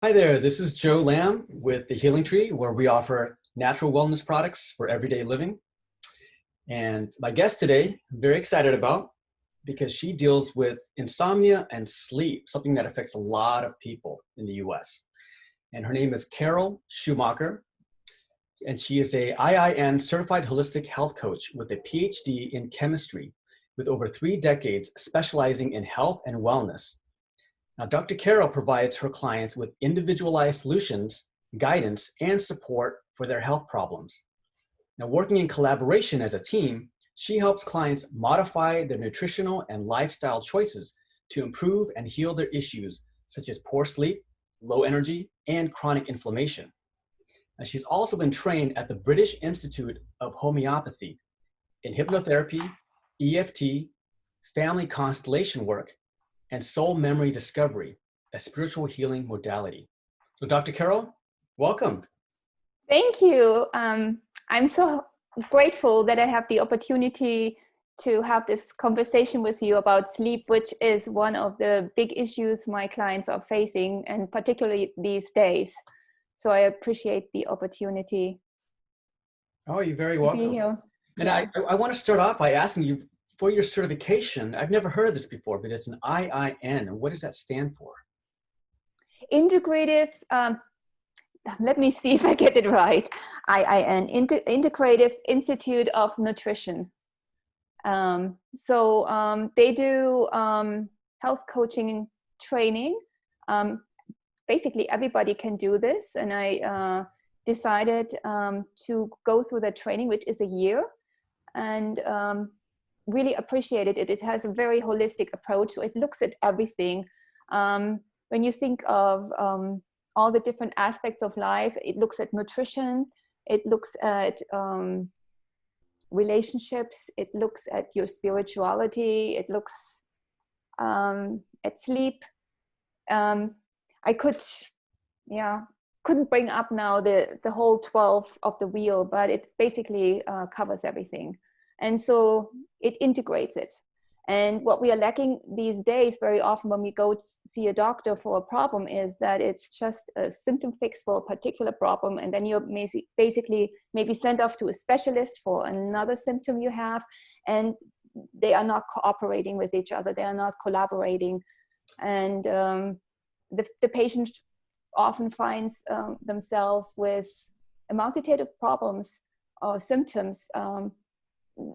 Hi there, this is Joe Lamb with The Healing Tree, where we offer natural wellness products for everyday living. And my guest today, I'm very excited about because she deals with insomnia and sleep, something that affects a lot of people in the US. And her name is Carol Schumacher, and she is a IIN certified holistic health coach with a Ph.D. in chemistry with over 3 decades specializing in health and wellness. Now, Dr. Carol provides her clients with individualized solutions, guidance, and support for their health problems. Now, working in collaboration as a team, she helps clients modify their nutritional and lifestyle choices to improve and heal their issues, such as poor sleep, low energy, and chronic inflammation. Now, she's also been trained at the British Institute of Homeopathy in hypnotherapy, EFT, family constellation work, and soul memory discovery, a spiritual healing modality. So Dr. Carol, welcome. Thank you. I'm so grateful that I have the opportunity to have this conversation with you about sleep, which is one of the big issues my clients are facing, and particularly these days. So I appreciate the opportunity. Oh, you're very welcome. And yeah. I want to start off by asking you, for your certification, I've never heard of this before, but it's an IIN. What does that stand for? Integrative, let me see if I get it right. IIN, Integrative Institute of Nutrition. They do health coaching training. Basically, everybody can do this. And I decided to go through the training, which is a year. And really appreciated it. It has a very holistic approach. So it looks at everything. When you think of all the different aspects of life, it looks at nutrition, it looks at relationships, it looks at your spirituality, it looks at sleep. I couldn't bring up now the whole 12 of the wheel, but it basically covers everything. And so it integrates it. And what we are lacking these days very often when we go to see a doctor for a problem is that it's just a symptom fix for a particular problem. And then you're basically maybe sent off to a specialist for another symptom you have. And they are not cooperating with each other. They are not collaborating. And the patient often finds themselves with a multitude of problems or symptoms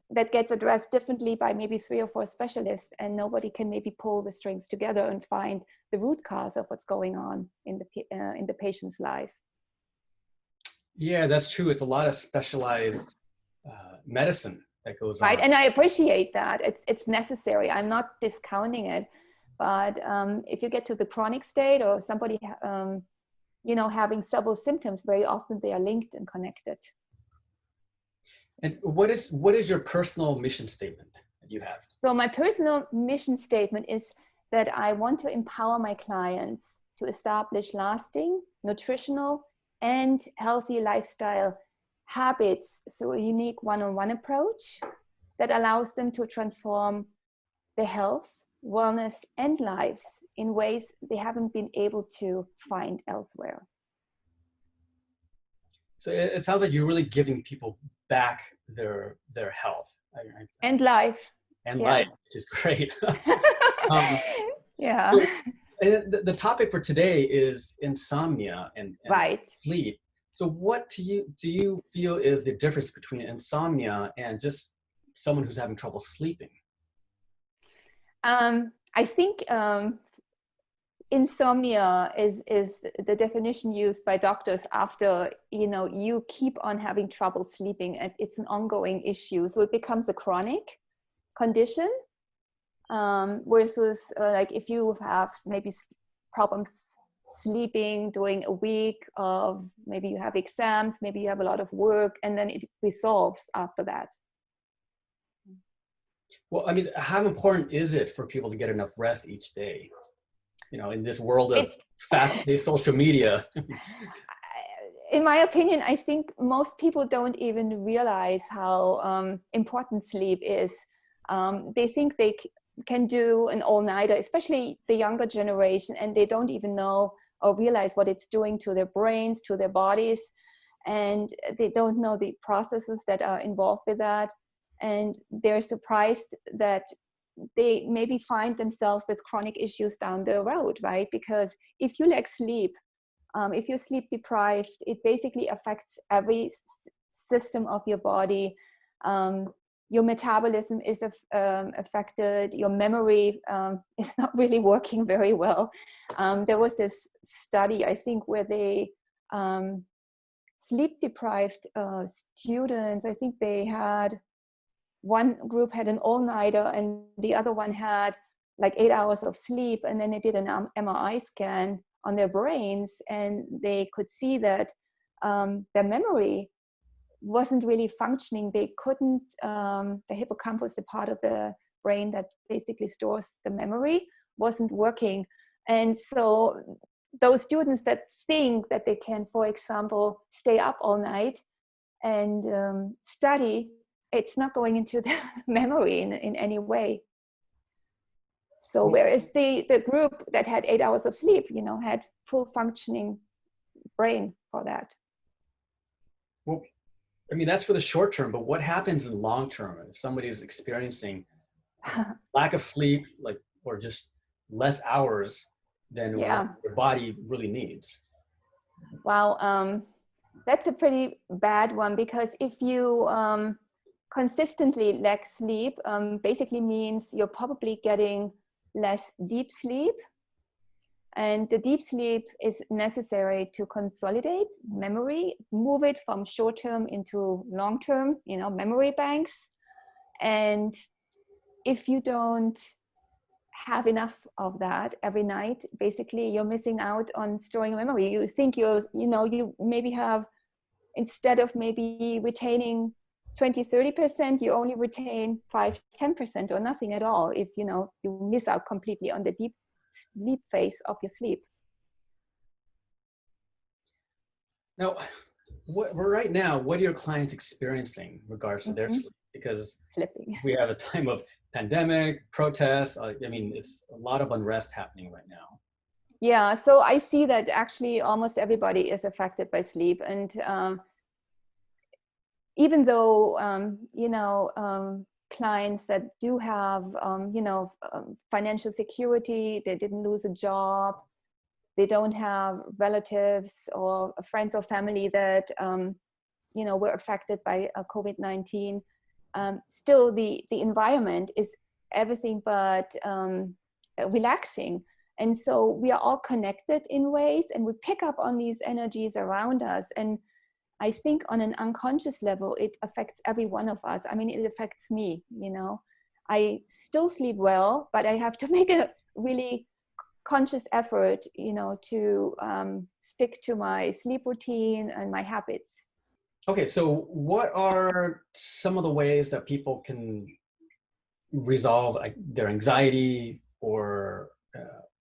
that gets addressed differently by maybe 3 or 4 specialists, and nobody can maybe pull the strings together and find the root cause of what's going on in the patient's life. Yeah, that's true. It's a lot of specialized medicine that goes on. Right, and I appreciate that. It's necessary. I'm not discounting it, but if you get to the chronic state or somebody having several symptoms, very often they are linked and connected. And what is your personal mission statement that you have? So my personal mission statement is that I want to empower my clients to establish lasting, nutritional, and healthy lifestyle habits through a unique one-on-one approach that allows them to transform their health, wellness, and lives in ways they haven't been able to find elsewhere. So it sounds like you're really giving people back their health. And life. And life, which is great. Yeah. So, and the topic for today is insomnia and right. sleep. So what do you feel is the difference between insomnia and just someone who's having trouble sleeping? I think insomnia is the definition used by doctors after you keep on having trouble sleeping, and it's an ongoing issue, so it becomes a chronic condition, versus like if you have maybe problems sleeping during a week of maybe you have exams, maybe you have a lot of work, and then it resolves after that. Well, I mean, how important is it for people to get enough rest each day? In this world of fast-paced social media. In my opinion, I think most people don't even realize how important sleep is. They think they can do an all-nighter, especially the younger generation, and they don't even know or realize what it's doing to their brains, to their bodies. And they don't know the processes that are involved with that. And they're surprised that they maybe find themselves with chronic issues down the road, right? Because if you lack sleep, if you're sleep deprived, it basically affects every system of your body. Your metabolism is affected. Your memory is not really working very well. There was this study, I think, where they sleep deprived students. I think they had, one group had an all-nighter and the other one had like 8 hours of sleep, and then they did an MRI scan on their brains, and they could see that their memory wasn't really functioning. They couldn't, the hippocampus, the part of the brain that basically stores the memory, wasn't working. And so those students that think that they can, for example, stay up all night and study, it's not going into the memory in any way. So whereas the group that had 8 hours of sleep, you know, had full functioning brain for that. Well, I mean, that's for the short term, but what happens in the long term if somebody's experiencing lack of sleep, like, or just less hours than what their body really needs? Well, that's a pretty bad one, because if you consistently lack sleep, basically means you're probably getting less deep sleep. And the deep sleep is necessary to consolidate memory, move it from short-term into long-term, you know, memory banks. And if you don't have enough of that every night, basically you're missing out on storing memory. You think you maybe have, instead of maybe retaining 20-30%, you only retain 5-10% or nothing at all if you miss out completely on the deep sleep phase of your sleep. Now, right now, what are your clients experiencing in regards to their sleep? Because Slipping. we have a time of pandemic, protests. I mean, it's a lot of unrest happening right now. Yeah, so I see that actually almost everybody is affected by sleep. And even though, clients that do have, financial security, they didn't lose a job, they don't have relatives or friends or family that, were affected by COVID-19, still the environment is everything but relaxing. And so we are all connected in ways, and we pick up on these energies around us. And I think on an unconscious level, it affects every one of us. I mean, it affects me, I still sleep well, but I have to make a really conscious effort, to stick to my sleep routine and my habits. Okay, so what are some of the ways that people can resolve their anxiety or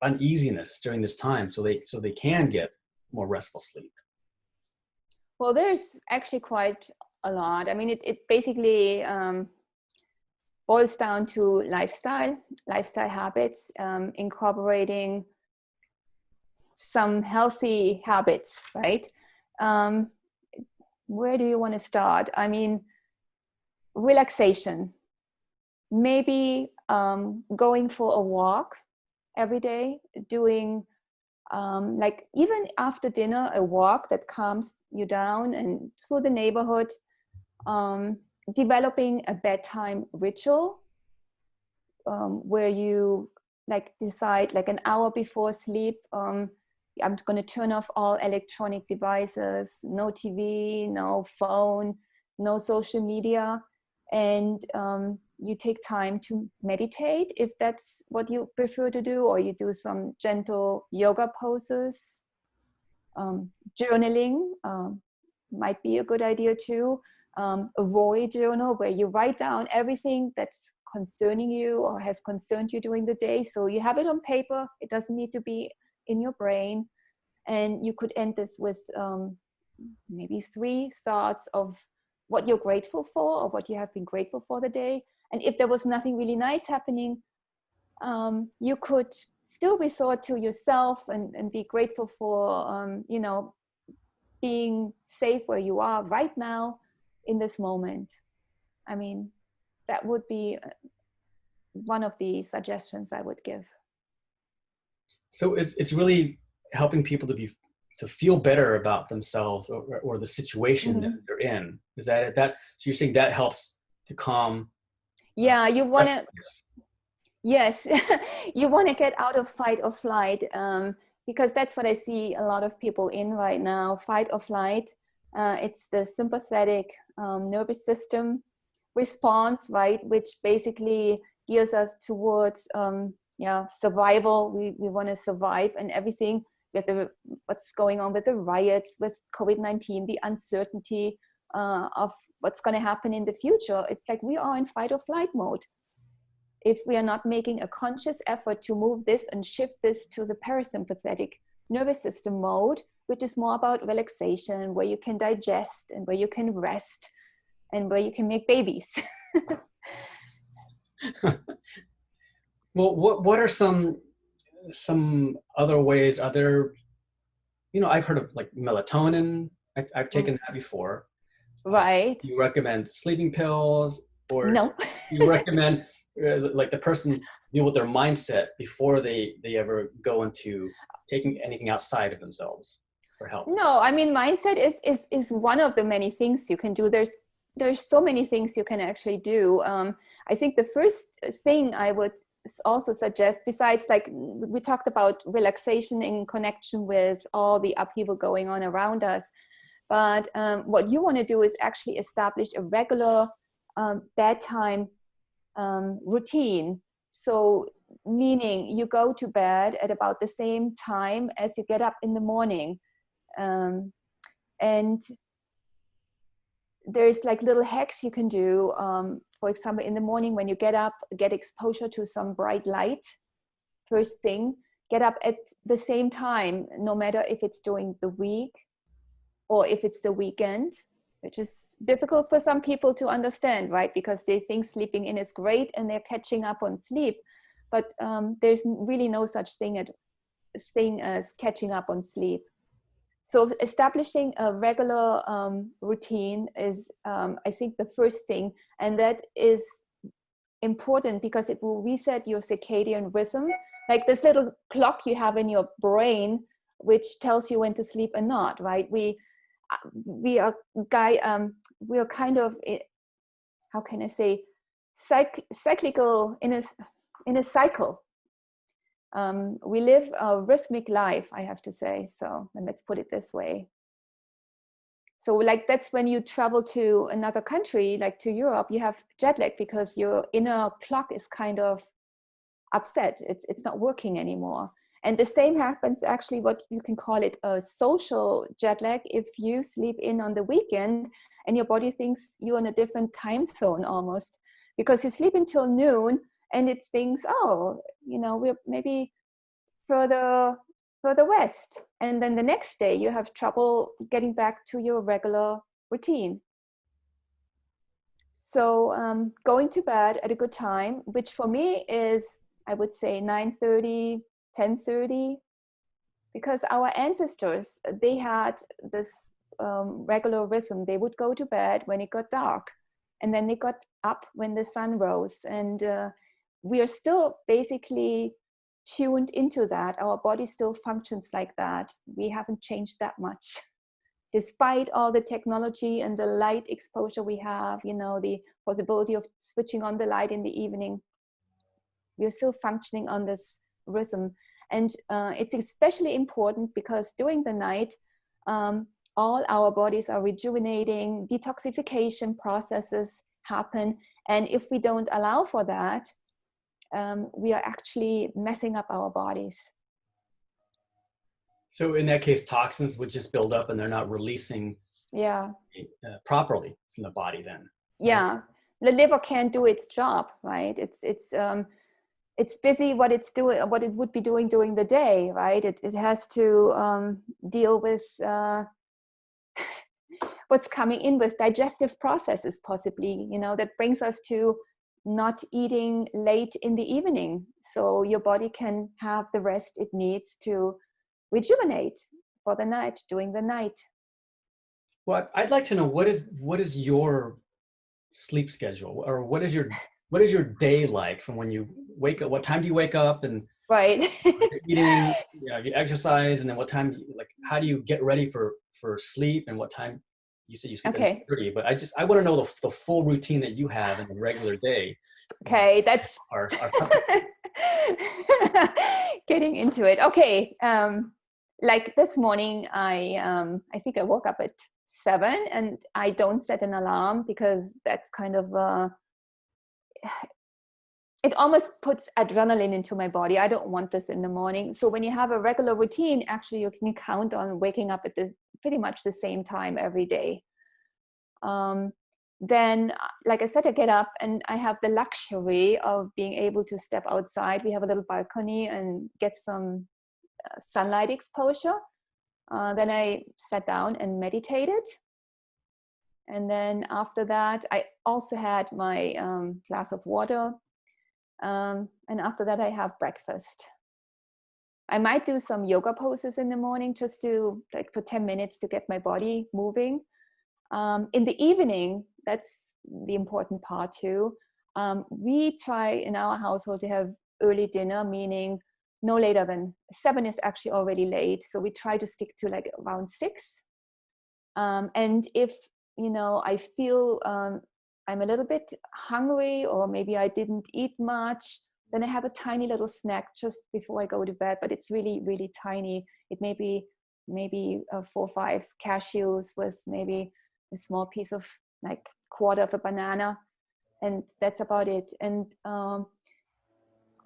uneasiness during this time, so they can get more restful sleep? Well, there's actually quite a lot. I mean, it basically boils down to lifestyle habits, incorporating some healthy habits, right? Where do you want to start? I mean, relaxation, maybe going for a walk every day, doing like even after dinner, a walk that calms you down and through the neighborhood, developing a bedtime ritual where you like decide like an hour before sleep, I'm going to turn off all electronic devices, no TV, no phone, no social media. And you take time to meditate if that's what you prefer to do, or you do some gentle yoga poses. Journaling might be a good idea too. A void journal where you write down everything that's concerning you or has concerned you during the day. So you have it on paper. It doesn't need to be in your brain. And you could end this with maybe 3 thoughts of what you're grateful for or what you have been grateful for the day. And if there was nothing really nice happening, you could still resort to yourself and be grateful for, you know, being safe where you are right now in this moment. I mean, that would be one of the suggestions I would give. So it's really helping people to feel better about themselves or the situation that they're in. Is that that? So you're saying that helps to calm? Yeah, you want to. Yes. Yes, you want to get out of fight or flight, because that's what I see a lot of people in right now. Fight or flight. It's the sympathetic nervous system response, right, which basically gears us towards survival. We want to survive, and everything with what's going on with the riots, with COVID-19, the uncertainty of what's going to happen in the future. It's like we are in fight or flight mode. If we are not making a conscious effort to move this and shift this to the parasympathetic nervous system mode, which is more about relaxation, where you can digest and where you can rest and where you can make babies. Well, what are some other ways? Are there, you know, I've heard of like melatonin. I've taken that before. Right. Do you recommend sleeping pills, or No. do you recommend like the person deal with their mindset before they ever go into taking anything outside of themselves for help? No, I mean, mindset is one of the many things you can do. There's so many things you can actually do. I think the first thing I would also suggest, besides, like we talked about relaxation in connection with all the upheaval going on around us, but what you want to do is actually establish a regular bedtime routine. So meaning you go to bed at about the same time as you get up in the morning. And there's like little hacks you can do. For example, in the morning when you get up, get exposure to some bright light first thing. Get up at the same time, no matter if it's during the week or if it's the weekend, which is difficult for some people to understand, right? Because they think sleeping in is great and they're catching up on sleep. But there's really no such thing as catching up on sleep. So establishing a regular routine is, I think, the first thing. And that is important because it will reset your circadian rhythm. Like this little clock you have in your brain, which tells you when to sleep and not, right? We are kind of, how can I say, cyclical in a cycle. We live a rhythmic life, I have to say. So, and let's put it this way. So like that's when you travel to another country, like to Europe, you have jet lag because your inner clock is kind of upset. It's not working anymore. And the same happens actually, what you can call it a social jet lag, if you sleep in on the weekend and your body thinks you're in a different time zone almost, because you sleep until noon and it thinks, oh, you know, we're maybe further west. And then the next day you have trouble getting back to your regular routine. So going to bed at a good time, which for me is, I would say 9:30, 10:30, because our ancestors, they had this regular rhythm. They would go to bed when it got dark, and then they got up when the sun rose. And we are still basically tuned into that. Our body still functions like that. We haven't changed that much. Despite all the technology and the light exposure we have, you know, the possibility of switching on the light in the evening, we're still functioning on this rhythm. And it's especially important because during the night, all our bodies are rejuvenating, detoxification processes happen. And if we don't allow for that, we are actually messing up our bodies. So in that case, toxins would just build up and they're not releasing properly from the body then. Yeah, the liver can't do its job, right? It's busy what it's doing, what it would be doing during the day, right? It has to deal with what's coming in with digestive processes, possibly, you know, that brings us to not eating late in the evening, so your body can have the rest it needs to rejuvenate for the night, during the night. Well, I'd like to know what is your sleep schedule, or what is your day like from when you wake up? What time do you wake up, and Right. you're eating, you exercise, and then what time do you, like, how do you get ready for sleep, and what time? You said you sleep at Okay. 30, but I want to know the full routine that you have in a regular day. Okay, that's Our getting into it. Okay, like this morning, I think I woke up at 7, and I don't set an alarm because that's kind of it almost puts adrenaline into my body. I don't want this in the morning. So when you have a regular routine, actually you can count on waking up at pretty much the same time every day. Then, like I said, I get up and I have the luxury of being able to step outside. We have a little balcony and get some sunlight exposure. Then I sat down and meditated. And then after that, I also had my glass of water. And after that, I have breakfast. I might do some yoga poses in the morning just to, like, for 10 minutes to get my body moving. In the evening, that's the important part too. We try in our household to have early dinner, meaning no later than 7 is actually already late. So we try to stick to like around 6. And if, I feel I'm a little bit hungry, or maybe I didn't eat much, then I have a tiny little snack just before I go to bed, but it's really, really tiny. It may be maybe 4 or 5 cashews with maybe a small piece of, like, quarter of a banana, and that's about it. And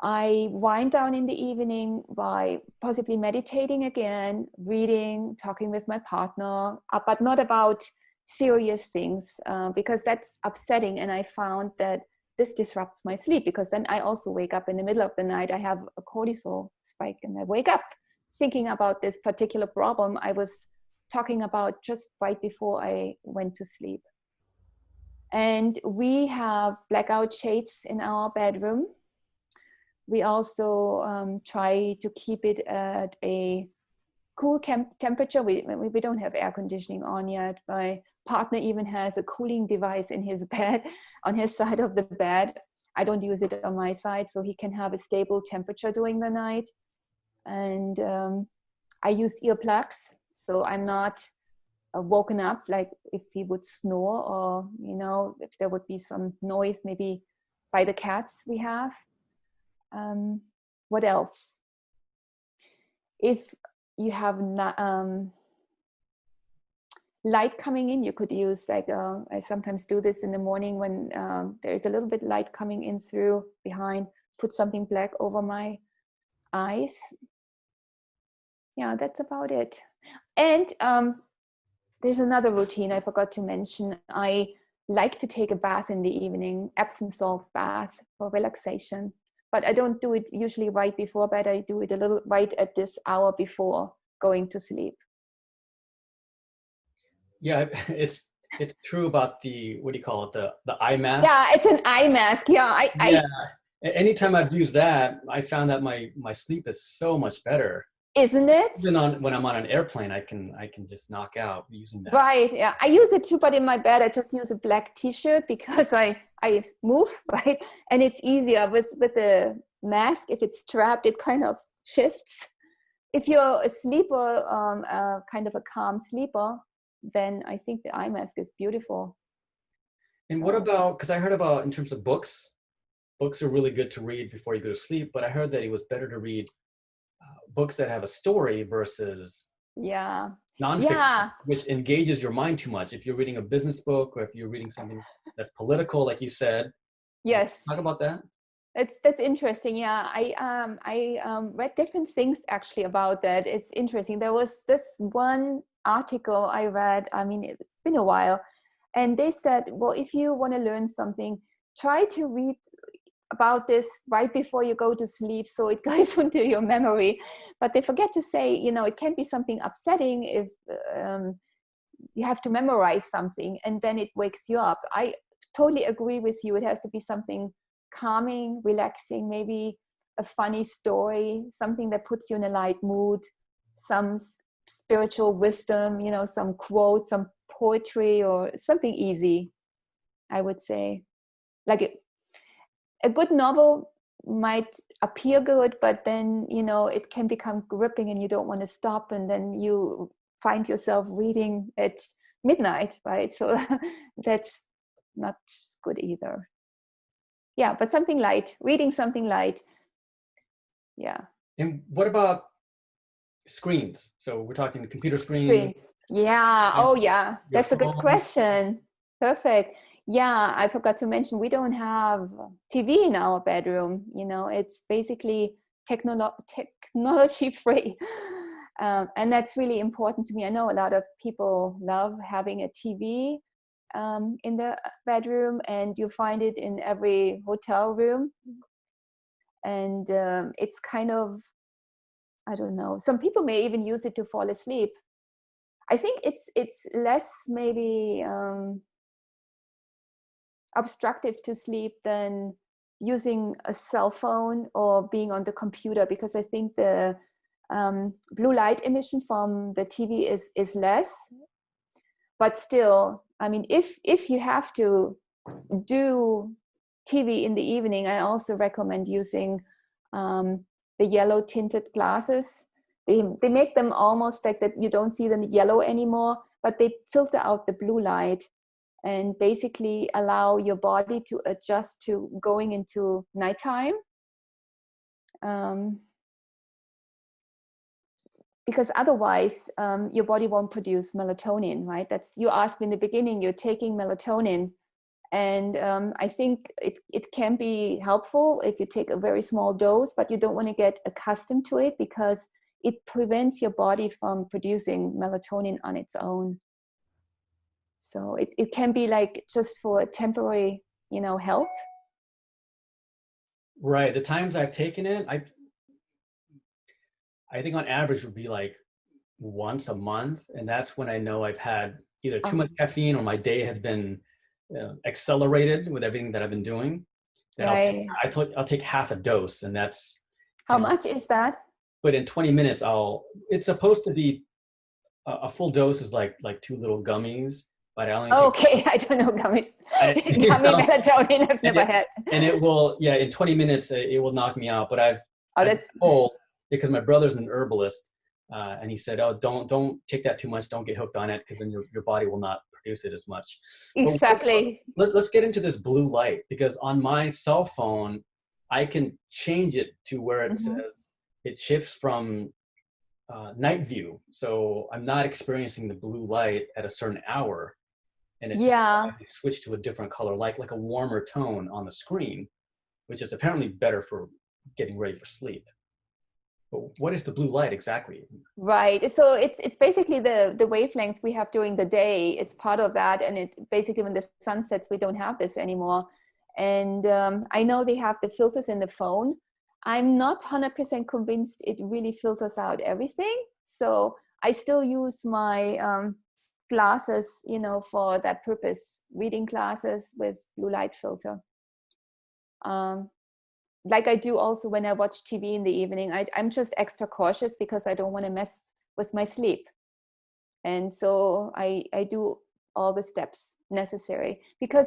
I wind down in the evening by possibly meditating again, reading, talking with my partner, but not about serious things, because that's upsetting. And I found that this disrupts my sleep, because then I also wake up in the middle of the night. I have a cortisol spike and I wake up thinking about this particular problem I was talking about just right before I went to sleep. And we have blackout shades in our bedroom. We also try to keep it at a cool temperature. We don't have air conditioning on yet. My partner even has a cooling device in his bed, on his side of the bed. I don't use it on my side, so he can have a stable temperature during the night. And I use earplugs, so I'm not woken up, like if he would snore, or if there would be some noise, maybe by the cats we have. What else? If you have light coming in, you could use, like, I sometimes do this in the morning when there is a little bit light coming in through behind, put something black over my eyes. Yeah, that's about it. And there's another routine I forgot to mention. I like to take a bath in the evening, Epsom salt bath for relaxation. But I don't do it usually right before bed. I do it a little right at this hour before going to sleep. Yeah, it's true about the, what do you call it, the eye mask. Yeah, it's an eye mask. Yeah, Yeah, anytime I've used that, I found that my sleep is so much better. Isn't it? Even when I'm on an airplane, I can just knock out using that. Right. Yeah, I use it too, but in my bed I just use a black T-shirt because I move, right, and it's easier with the mask. If it's strapped, it kind of shifts. If you're a sleeper, kind of a calm sleeper, then I think the eye mask is beautiful. And what about, because I heard about, in terms of books are really good to read before you go to sleep, but I heard that it was better to read books that have a story versus nonfiction, which engages your mind too much. If you're reading a business book, or if you're reading something that's political, like you said. Yes. Talk about that. That's interesting. Yeah, I read different things actually about that. It's interesting. There was this one article I read. I mean, it's been a while, and they said, well, if you want to learn something, try to read about this right before you go to sleep, so it goes into your memory. But they forget to say, it can be something upsetting if you have to memorize something and then it wakes you up. I totally agree with you. It has to be something calming, relaxing, maybe a funny story, something that puts you in a light mood, some spiritual wisdom, you know, some quotes, some poetry, or something easy, I would say. Like a good novel might appear good, but then, you know, it can become gripping and you don't want to stop, and then you find yourself reading at midnight, right? So that's not good either. Yeah, but something light, reading something light. Yeah. And what about screens? So we're talking computer screen, Screens. Yeah. Oh, yeah. your That's a good phone. question. Perfect. Yeah, I forgot to mention we don't have TV in our bedroom. You know, it's basically technology free. And that's really important to me. I know a lot of people love having a TV in their bedroom, and you find it in every hotel room. And it's kind of, I don't know, some people may even use it to fall asleep. I think it's less maybe obstructive to sleep than using a cell phone or being on the computer, because I think the blue light emission from the TV is less. But still, I mean, if you have to do TV in the evening, I also recommend using the yellow tinted glasses. They make them almost like that you don't see the yellow anymore, but they filter out the blue light and basically allow your body to adjust to going into nighttime. Because otherwise your body won't produce melatonin, right? That's, you asked in the beginning, you're taking melatonin. And I think it can be helpful if you take a very small dose, but you don't want to get accustomed to it because it prevents your body from producing melatonin on its own. So it can be like just for a temporary, you know, help. Right. The times I've taken it, I think on average would be like once a month, and that's when I know I've had either too much caffeine or my day has been accelerated with everything that I've been doing. Then Right. I'll take half a dose, and that's, How much is that? but in 20 minutes it's supposed to be a full dose is like two little gummies, but I only take Okay, I don't know gummies. you Gummy know, melatonin, I've never had. and it will, yeah, in 20 minutes it will knock me out. But I've Oh, been that's told, because my brother's an herbalist, and he said, oh, don't take that too much, don't get hooked on it, because then your body will not produce it as much. But exactly. let's get into this blue light, because on my cell phone I can change it to where it Mm-hmm. says it shifts from night view, so I'm not experiencing the blue light at a certain hour, and it just Yeah. switch to a different color, like a warmer tone on the screen, which is apparently better for getting ready for sleep. But what is the blue light exactly? Right. So it's basically the wavelength we have during the day. It's part of that, and it basically when the sun sets, we don't have this anymore. And I know they have the filters in the phone. I'm not 100% convinced it really filters out everything. So I still use my glasses, you know, for that purpose. Reading glasses with blue light filter. Like I do also when I watch TV in the evening. I'm just extra cautious because I don't want to mess with my sleep. And so I do all the steps necessary, because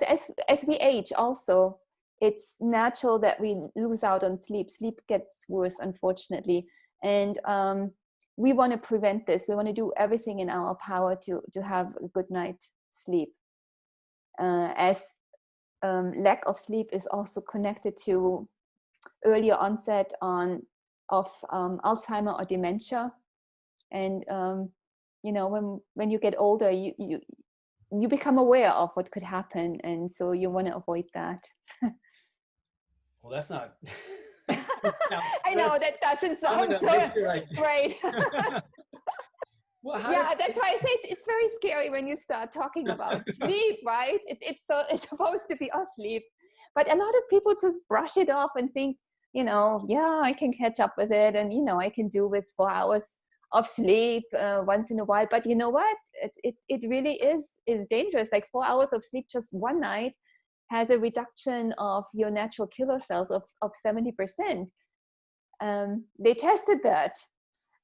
as we age also, it's natural that we lose out on sleep. Sleep gets worse, unfortunately. And we want to prevent this. We want to do everything in our power to have a good night sleep. As lack of sleep is also connected to earlier onset of Alzheimer or dementia. And you know, when you get older, you become aware of what could happen, and so you want to avoid that. Well, that's not. I know that doesn't sound so great. Well, Yeah, that's why I say it's very scary when you start talking about sleep, right? It's supposed to be our sleep, but a lot of people just brush it off and think, you know, yeah, I can catch up with it, and you know, I can do with 4 hours of sleep once in a while. But you know what? It really is dangerous. Like 4 hours of sleep just one night has a reduction of your natural killer cells of 70%. They tested that.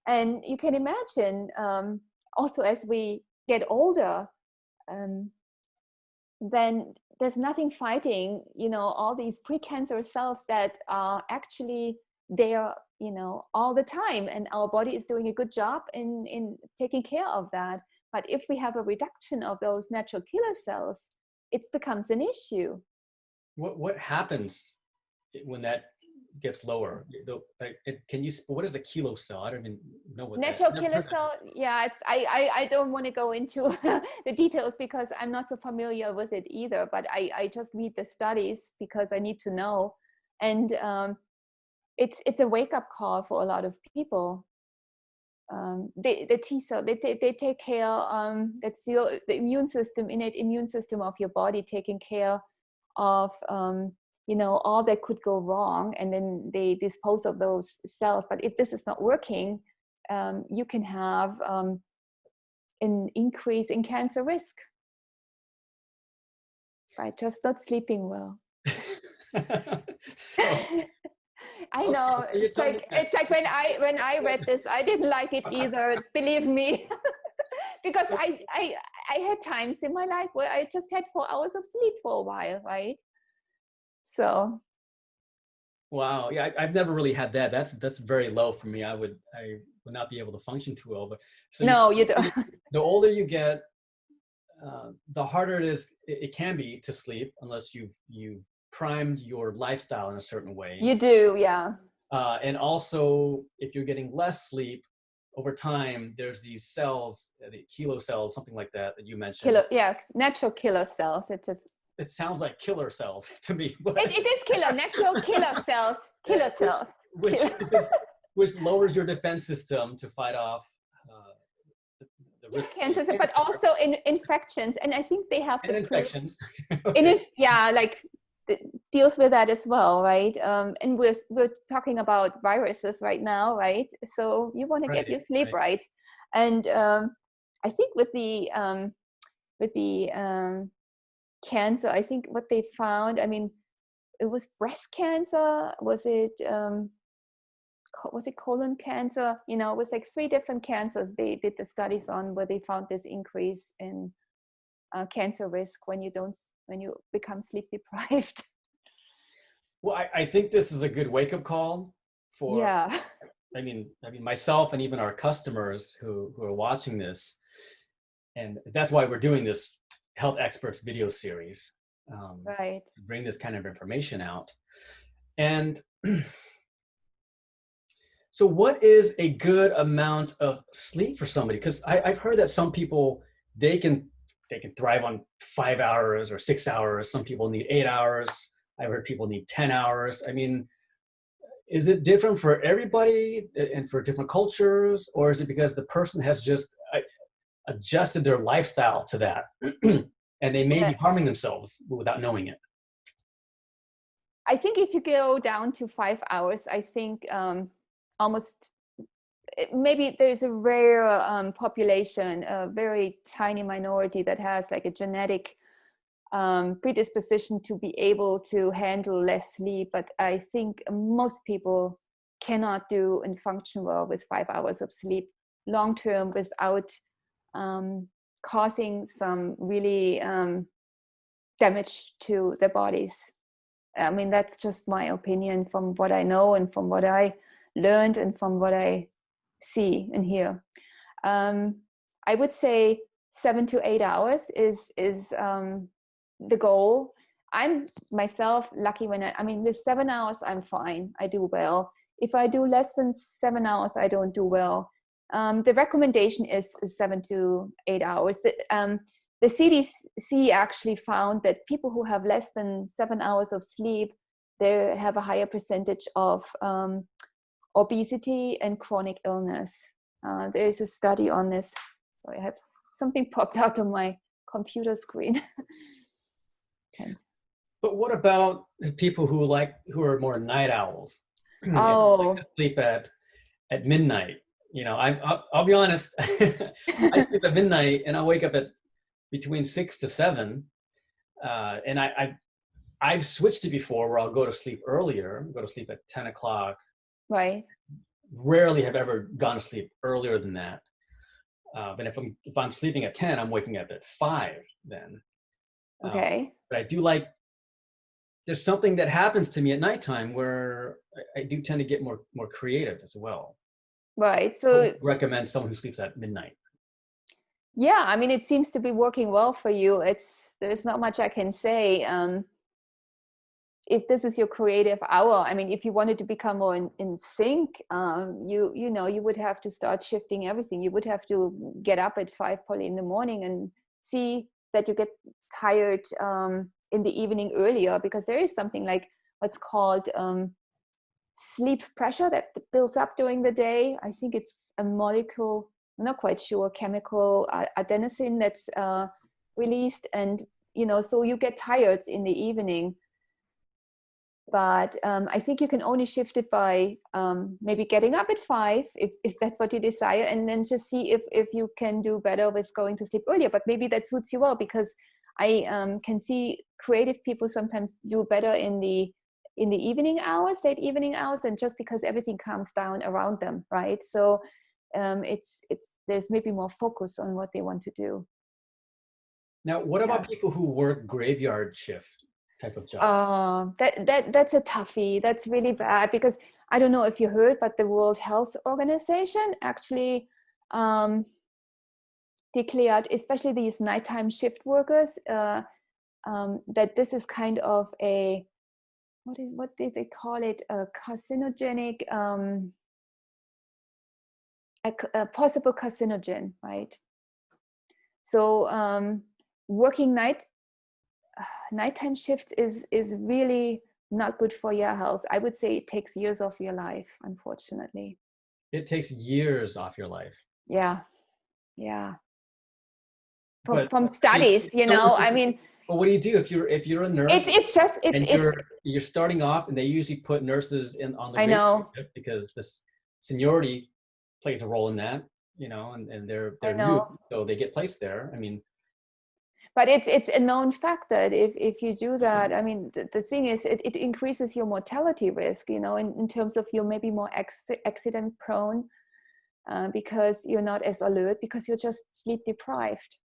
And you can imagine, also as we get older, then there's nothing fighting, all these precancerous cells that are actually there, all the time. And our body is doing a good job in taking care of that. But if we have a reduction of those natural killer cells, it becomes an issue. What happens when that gets lower? What is a kilo cell? I don't even know what natural killer cell. Yeah, I don't want to go into the details because I'm not so familiar with it either. But I just read the studies because I need to know, and it's a wake up call for a lot of people. The T cell, they take care. That's the immune system, innate immune system of your body, taking care of all that could go wrong, and then they dispose of those cells. But if this is not working, you can have an increase in cancer risk by just not sleeping well. So, I know, it's like when I read this, I didn't like it either, believe me. Because I had times in my life where I just had 4 hours of sleep for a while, right? So wow, yeah, I've never really had that. That's very low for me. I would not be able to function too well. But so no, you don't. The older you get, the harder it can be to sleep unless you've primed your lifestyle in a certain way. You do, yeah. And also, if you're getting less sleep over time, there's these cells, the kilo cells, something like that you mentioned. Natural killer cells. It sounds like killer cells to me. It is killer, natural killer cells, cells. Which lowers your defense system to fight off the risk. Cancer, but also in infections. And I think they have infections. Okay. Deals with that as well, right? And we're talking about viruses right now, right? So you want to get your sleep right. And I think with the cancer, I think what they found, it was breast cancer, was it colon cancer? It was like 3 different cancers they did the studies on, where they found this increase in cancer risk when you become sleep deprived. Well, I think this is a good wake-up call for, I mean, myself and even our customers who are watching this. And that's why we're doing this Health Experts video series, right, to bring this kind of information out. And so what is a good amount of sleep for somebody? Because I've heard that some people, they can thrive on 5 hours or 6 hours. Some people need 8 hours. I've heard people need 10 hours. Is it different for everybody and for different cultures? Or is it because the person has just adjusted their lifestyle to that and they may be harming themselves without knowing it? I think if you go down to 5 hours, I think almost maybe there's a rare population, a very tiny minority that has like a genetic predisposition to be able to handle less sleep. But I think most people cannot do and function well with 5 hours of sleep long term without causing some really damage to their bodies. That's just my opinion from what I know and from what I learned and from what I see and hear. I would say 7 to 8 hours is the goal. I'm myself lucky with 7 hours, I'm fine. I do well. If I do less than 7 hours, I don't do well. The recommendation is 7 to 8 hours. The CDC actually found that people who have less than 7 hours of sleep, they have a higher percentage of obesity and chronic illness. There is a study on this. Sorry, I have something popped out on my computer screen. But what about people who are more night owls? Oh, like to sleep at midnight. I'll be honest. I sleep at midnight and I wake up at between 6 to 7, and I've switched it before where I'll go to sleep earlier, go to sleep at 10 o'clock. Right. Rarely have ever gone to sleep earlier than that. But if I'm sleeping at 10, I'm waking up at 5 then. Okay. But I do like, there's something that happens to me at nighttime where I do tend to get more creative as well. Right. I would So recommend someone who sleeps at midnight. yeah, I mean, it seems to be working well for you. There's not much I can say. If this is your creative hour, I mean, if you wanted to become more in sync, you would have to start shifting everything. You would have to get up at 5 probably in the morning and see that you get tired in the evening earlier, because there is something like what's called sleep pressure that builds up during the day. I think it's a molecule, I'm not quite sure, chemical adenosine that's released, and so you get tired in the evening. But I think you can only shift it by maybe getting up at 5 if that's what you desire, and then just see if you can do better with going to sleep earlier. But maybe that suits you well, because I can see creative people sometimes do better in the evening hours, late evening hours, and just because everything calms down around them, right? So it's there's maybe more focus on what they want to do. Now, what Yeah. about people who work graveyard shift type of job? That's a toughie. That's really bad, because I don't know if you heard, but the World Health Organization actually declared, especially these nighttime shift workers, that this is kind of what did they call it? A carcinogenic, a possible carcinogen, right? So working nighttime shifts is really not good for your health. I would say it takes years of your life, unfortunately. It takes years off your life. Yeah, yeah. But From see, studies, I mean, but what do you do if you're a nurse it's just and it's. you're starting off, and they usually put nurses in on the I graveyard know, shift because this seniority plays a role in that, and I they're new, know. so they get placed there. I mean, But it's a known fact that if you do that, I mean, the thing is, it increases your mortality risk, in terms of you're maybe more accident prone, because you're not as alert, because you're just sleep deprived.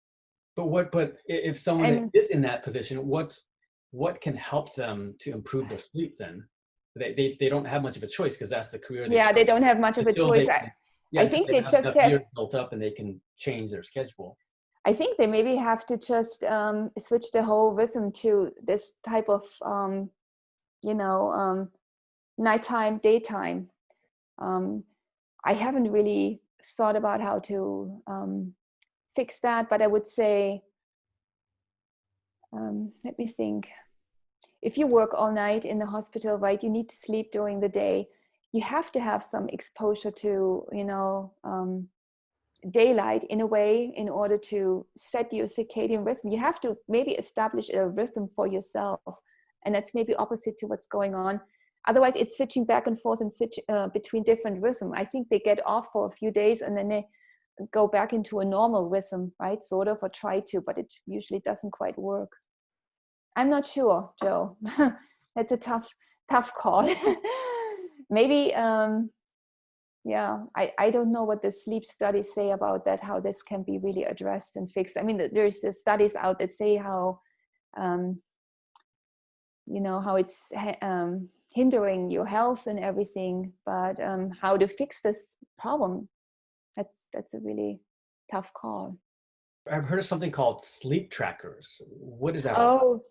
but if someone And is in that position, what can help them to improve their sleep then? They don't have much of a choice because that's the career they yeah, chose they don't have much of a until choice. they can, yeah, I until think they they have just enough have, years built up and they can change their schedule. I think they maybe have to just switch the whole rhythm to this type of, you know, nighttime, daytime. I haven't really thought about how to fix that, but I would say, let me think. If you work all night in the hospital, right, you need to sleep during the day. You have to have some exposure to, daylight in a way, in order to set your circadian rhythm. You have to maybe establish a rhythm for yourself, and that's maybe opposite to what's going on. Otherwise, it's switching back and forth and switch between different rhythm. I think they get off for a few days and then they go back into a normal rhythm, right? Sort of, or try to, but it usually doesn't quite work. I'm not sure, Joe. It's a tough call. Maybe, yeah, I don't know what the sleep studies say about that, how this can be really addressed and fixed. I mean, there's the studies out that say how, how it's hindering your health and everything, but how to fix this problem, that's a really tough call. I've heard of something called sleep trackers. What is that all about? Oh,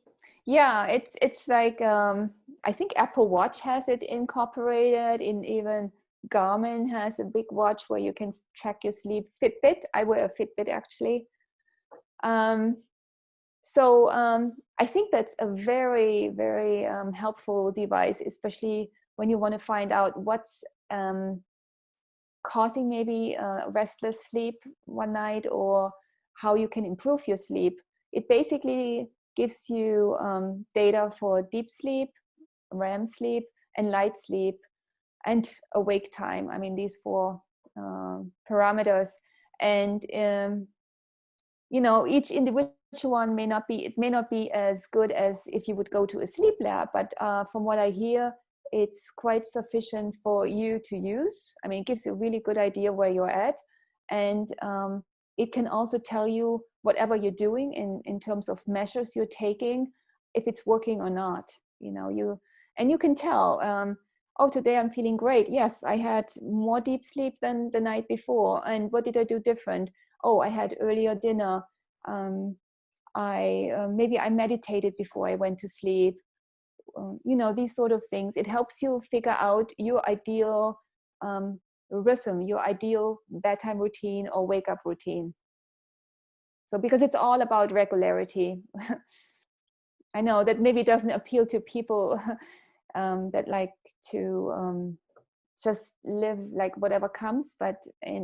yeah, it's like I think Apple Watch has it incorporated, in even Garmin has a big watch where you can track your sleep. Fitbit, I wear a Fitbit actually. So I think that's a very, very helpful device, especially when you want to find out what's causing maybe restless sleep one night, or how you can improve your sleep. It basically gives you data for deep sleep, REM sleep, and light sleep, and awake time. I mean, these four parameters. And each individual one may not be, it may not be as good as if you would go to a sleep lab, but from what I hear, it's quite sufficient for you to use. I mean, it gives you a really good idea where you're at. And it can also tell you whatever you're doing in terms of measures you're taking, if it's working or not. You know, you can tell, oh, today I'm feeling great. Yes, I had more deep sleep than the night before. And what did I do different? Oh, I had earlier dinner. Maybe I meditated before I went to sleep. You know, these sort of things. It helps you figure out your ideal rhythm, your ideal bedtime routine or wake up routine. So because it's all about regularity. I know that maybe doesn't appeal to people that like to just live like whatever comes, but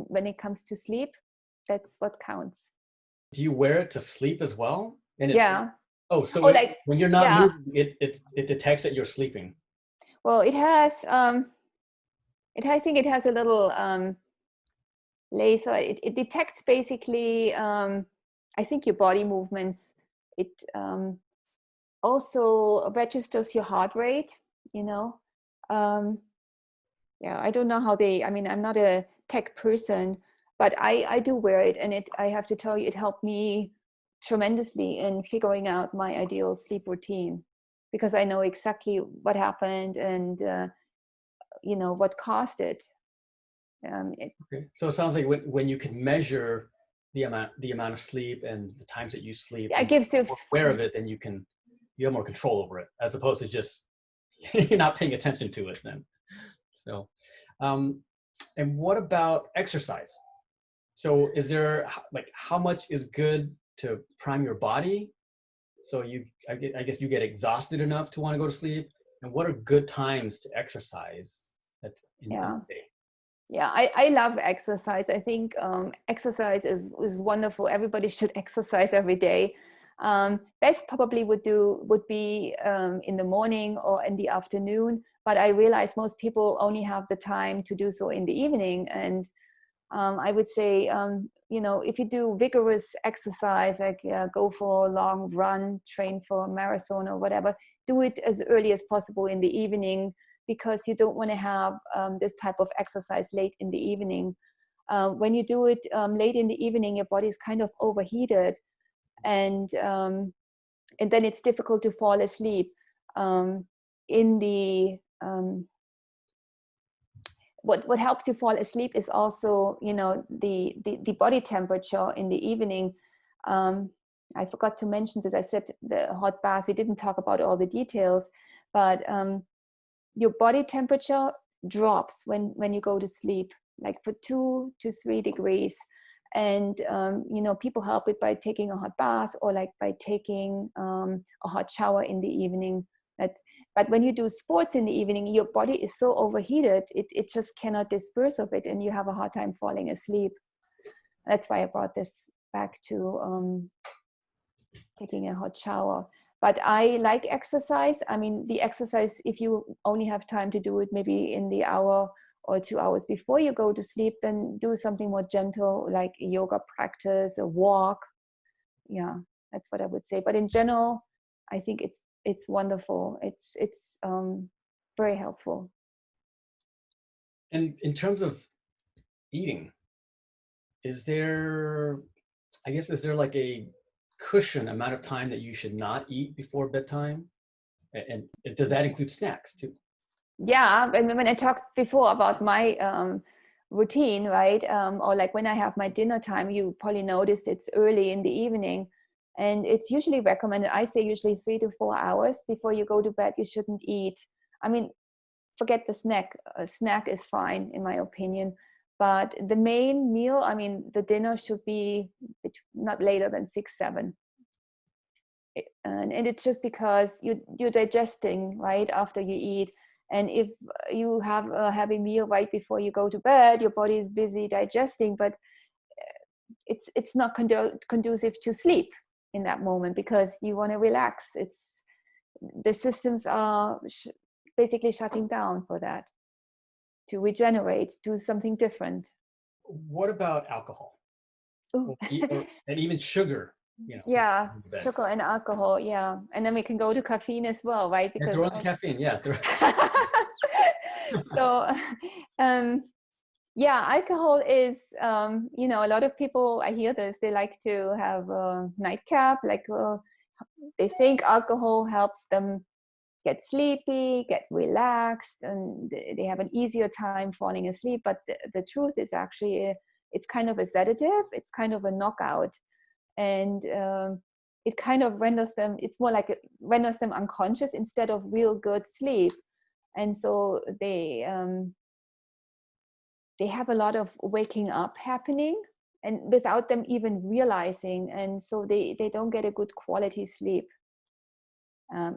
when it comes to sleep, that's what counts. Do you wear it to sleep as well? And it's, Yeah. oh, so Oh, like, when you're not yeah. moving, it detects that you're sleeping. Well, it has, I think it has a little laser. It detects basically, I think your body movements. It also registers your heart rate, you know. Yeah, I don't know how they, I mean, I'm not a tech person, but I do wear it, and I have to tell you, it helped me tremendously in figuring out my ideal sleep routine, because I know exactly what happened and you know, what caused it. Okay. So it sounds like when you can measure the amount of sleep and the times that you sleep, It and gives you, you're aware of it, then you have more control over it, as opposed to just you're not paying attention to it then. So, and what about exercise? So is there, like, how much is good to prime your body? So I guess you get exhausted enough to want to go to sleep. And what are good times to exercise in yeah. the day? Yeah, I love exercise. I think exercise is wonderful. Everybody should exercise every day. Best probably would be in the morning or in the afternoon. But I realize most people only have the time to do so in the evening. And I would say, you know, if you do vigorous exercise, like go for a long run, train for a marathon or whatever, do it as early as possible in the evening, because you don't want to have this type of exercise late in the evening. When you do it late in the evening, your body is kind of overheated, and then it's difficult to fall asleep. In the what helps you fall asleep is also, you know, the body temperature in the evening. I forgot to mention this. I said the hot bath. We didn't talk about all the details, but your body temperature drops when you go to sleep, like for 2 to 3 degrees. And you know, people help it by taking a hot bath, or like by taking a hot shower in the evening. But when you do sports in the evening, your body is so overheated, it just cannot disperse of it, and you have a hard time falling asleep. That's why I brought this back to taking a hot shower. But I like exercise. I mean, the exercise, if you only have time to do it maybe in the hour or 2 hours before you go to sleep, then do something more gentle, like a yoga practice, a walk. Yeah, that's what I would say. But in general, I think it's wonderful. It's very helpful. And in terms of eating, is there, I guess, is there like a cushion amount of time that you should not eat before bedtime? And does that include snacks too? Yeah, and when I talked before about my routine, right, or like when I have my dinner time, you probably noticed it's early in the evening, and it's usually recommended, I say usually 3 to 4 hours before you go to bed, you shouldn't eat. I mean, forget the snack. A snack is fine in my opinion, but the main meal, I mean, the dinner should be not later than 6, 7. And it's just because you're digesting right after you eat. And if you have a heavy meal right before you go to bed, your body is busy digesting, but it's not conducive to sleep in that moment, because you want to relax. It's the systems are basically shutting down for that, to regenerate, do something different. What about alcohol? Ooh. And even sugar? you know, Yeah, before bed. sugar and alcohol. Yeah, and then we can go to caffeine as well, right? Yeah, Because throw in the caffeine. Yeah. so, um, yeah, alcohol is, you know, a lot of people, I hear this, they like to have a nightcap, like they think alcohol helps them get sleepy, get relaxed, and they have an easier time falling asleep. But the truth is actually, it's kind of a sedative, it's kind of a knockout. And it kind of renders them, it's more like it renders them unconscious instead of real good sleep. And so they have a lot of waking up happening and without them even realizing, and so they don't get a good quality sleep,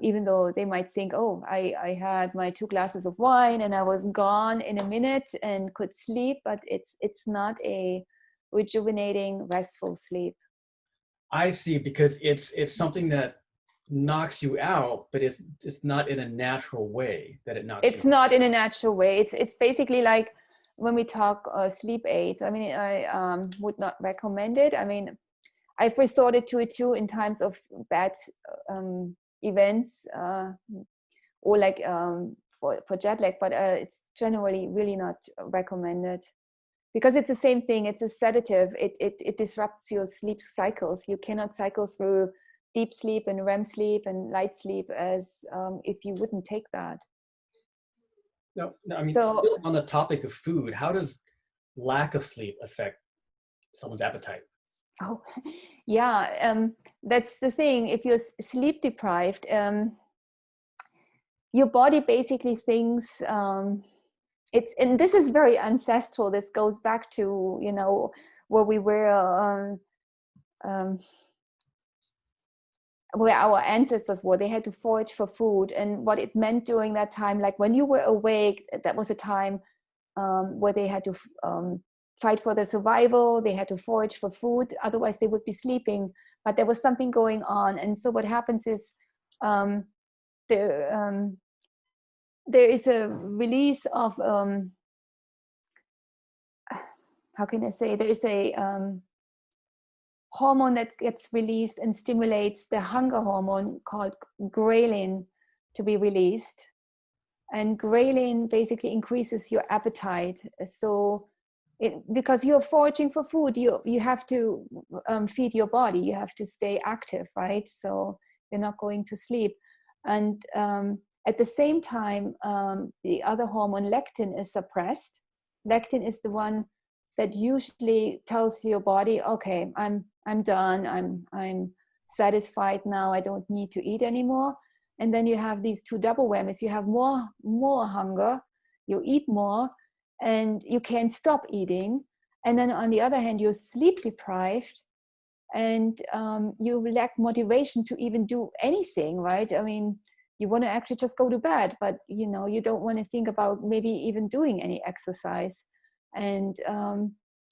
even though they might think, oh, I had my 2 glasses of wine and I was gone in a minute and could sleep, but it's not a rejuvenating, restful sleep. I see, because it's something that knocks you out, but it's not in a natural way that it knocks you It's out. not in a natural way. It's basically like when we talk sleep aids. I mean, I would not recommend it. I mean, I've resorted to it too in times of bad events, or like for jet lag, but it's generally really not recommended because it's the same thing. It's a sedative. It disrupts your sleep cycles. You cannot cycle through deep sleep and REM sleep and light sleep as if you wouldn't take that. No, no, I mean, So, still on the topic of food, how does lack of sleep affect someone's appetite? oh, yeah, that's the thing. If you're sleep deprived, your body basically thinks it's, and this is very ancestral. This goes back to, you know, where we were, um, where our ancestors were. They had to forage for food, and what it meant during that time, like when you were awake, that was a time where they had to fight for their survival. They had to forage for food, otherwise they would be sleeping. But there was something going on, and so what happens is there there is a release of how can I say? There is a hormone that gets released and stimulates the hunger hormone called ghrelin to be released. And ghrelin basically increases your appetite. So because you're foraging for food, you have to feed your body, you have to stay active, right? So you're not going to sleep. And at the same time, the other hormone, lectin, is suppressed. Lectin is the one that usually tells your body, okay, I'm done, I'm satisfied now, I don't need to eat anymore. And then you have these two double whammies. You have more hunger, you eat more, and you can't stop eating. And then on the other hand, you're sleep deprived, and you lack motivation to even do anything, right? I mean, you want to actually just go to bed, but you know, you don't want to think about maybe even doing any exercise. And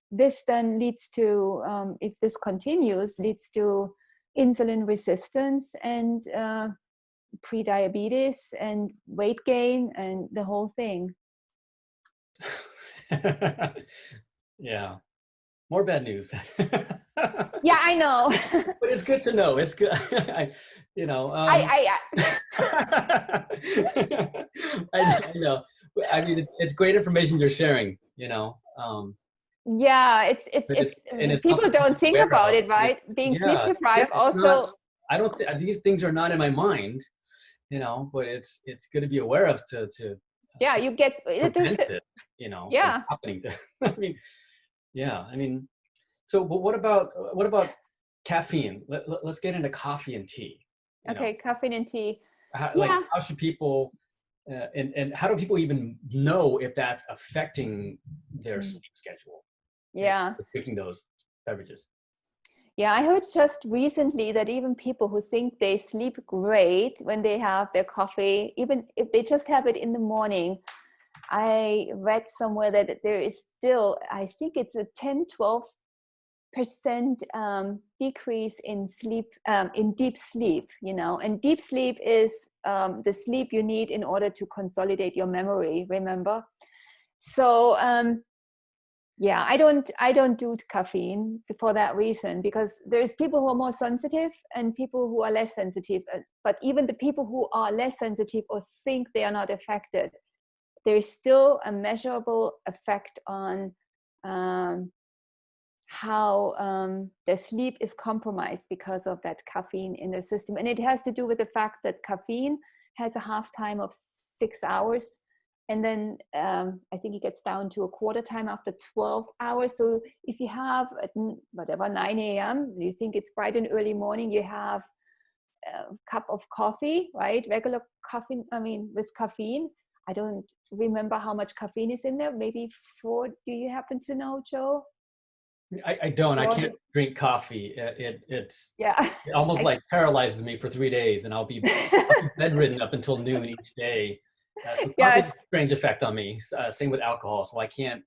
this then leads to, if this continues, leads to insulin resistance and pre-diabetes and weight gain and the whole thing. Yeah, more bad news. Yeah, I know. But it's good to know. It's good. You know, I know. I mean, it's great information you're sharing, you know. Yeah, But it's, and it's people something to don't be think aware about of. it, right? Being sleep Yeah, deprived it's not, also. I don't think these things are not in my mind, you know, but it's good to be aware of Yeah, to you get there's prevent it, you know, from yeah. happening to, I mean, yeah, I mean, so, but what about caffeine? Let's get into coffee and tea, you know, Okay, caffeine and tea. like Yeah. how should people, and how do people even know if that's affecting their Mm. sleep schedule, and Yeah. drinking those beverages? Yeah, I heard just recently that even people who think they sleep great when they have their coffee, even if they just have it in the morning, I read somewhere that there is still, I think it's a 10-12% decrease in sleep, in deep sleep, you know, and deep sleep is the sleep you need in order to consolidate your memory, remember? So Yeah, I don't do caffeine for that reason, because there's people who are more sensitive and people who are less sensitive. But even the people who are less sensitive or think they are not affected, there's still a measurable effect on how their sleep is compromised because of that caffeine in their system. And it has to do with the fact that caffeine has a half time of 6 hours. And then I think it gets down to a quarter time after 12 hours. So if you have at whatever 9 a.m., you think it's bright and early morning, you have a cup of coffee, right? Regular coffee, I mean, with caffeine. I don't remember how much caffeine is in there. Maybe 4. Do you happen to know, Joe? I don't. I 4? can't drink coffee. Yeah. It almost like paralyzes me for 3 days, and I'll be bedridden up until noon each day. So coffee has Yes. a strange effect on me. Same with alcohol, so I can't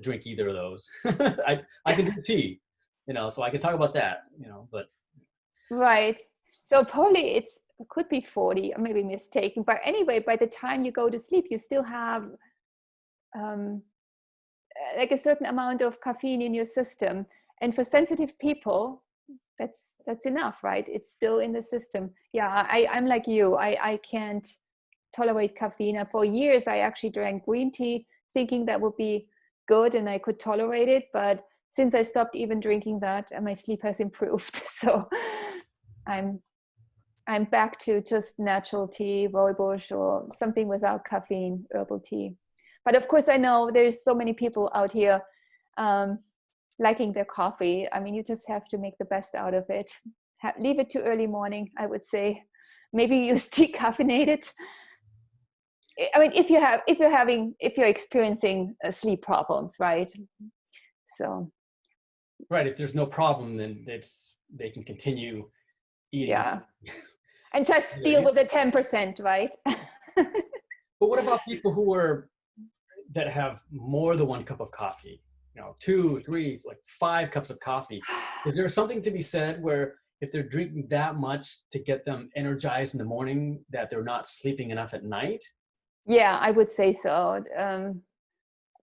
drink either of those. I can drink tea, so I can talk about that, but Right. So probably it could be 40, or maybe mistaken. But anyway, by the time you go to sleep, you still have um, like a certain amount of caffeine in your system. And for sensitive people, that's enough, right? It's still in the system. Yeah, I'm like you. I can't tolerate caffeine. And for years, I actually drank green tea, thinking that would be good and I could tolerate it. But since I stopped even drinking that, my sleep has improved. So I'm I'm back to just natural tea, rooibos, or something without caffeine, herbal tea. But of course, I know there's so many people out here um, liking their coffee. I mean, you just have to make the best out of it. Leave it to early morning, I would say. Maybe use decaffeinated. I mean, if you're experiencing sleep problems, right? So right. If there's no problem, then they can continue eating. yeah, and just You know what I deal mean? with the 10%, right? But what about people that have more than one cup of coffee? 2, 3, like 5 cups of coffee. Is there something to be said where if they're drinking that much to get them energized in the morning, that they're not sleeping enough at night? Yeah, I would say so.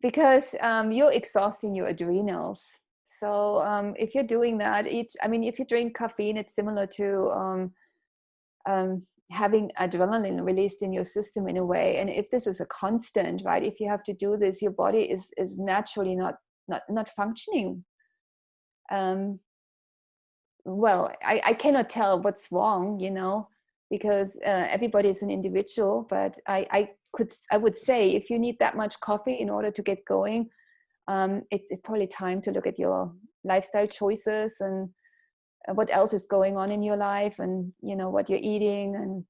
Because you're exhausting your adrenals. So if you're doing that, if you drink caffeine, it's similar to having adrenaline released in your system in a way. And if this is a constant, right, if you have to do this, your body is naturally not functioning. Well, I cannot tell what's wrong, because everybody is an individual. But I would say if you need that much coffee in order to get going, it's probably time to look at your lifestyle choices and what else is going on in your life, and what you're eating. And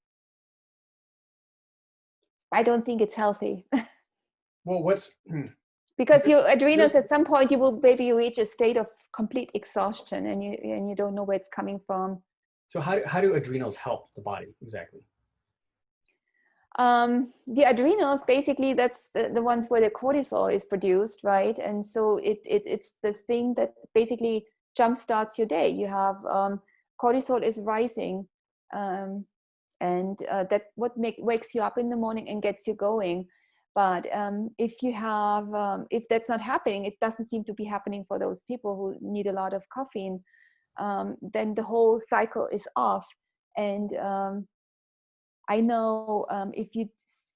I don't think it's healthy. Well, Because your you're- adrenals, at some point, you will maybe reach a state of complete exhaustion, and you don't know where it's coming from. so how do adrenals help the body exactly? The adrenals, basically, that's the ones where the cortisol is produced, right? And so it's this thing that basically jumpstarts your day. You have cortisol is rising, and that what wakes you up in the morning and gets you going. But if that's not happening, it doesn't seem to be happening for those people who need a lot of caffeine. Then the whole cycle is off. And I know if you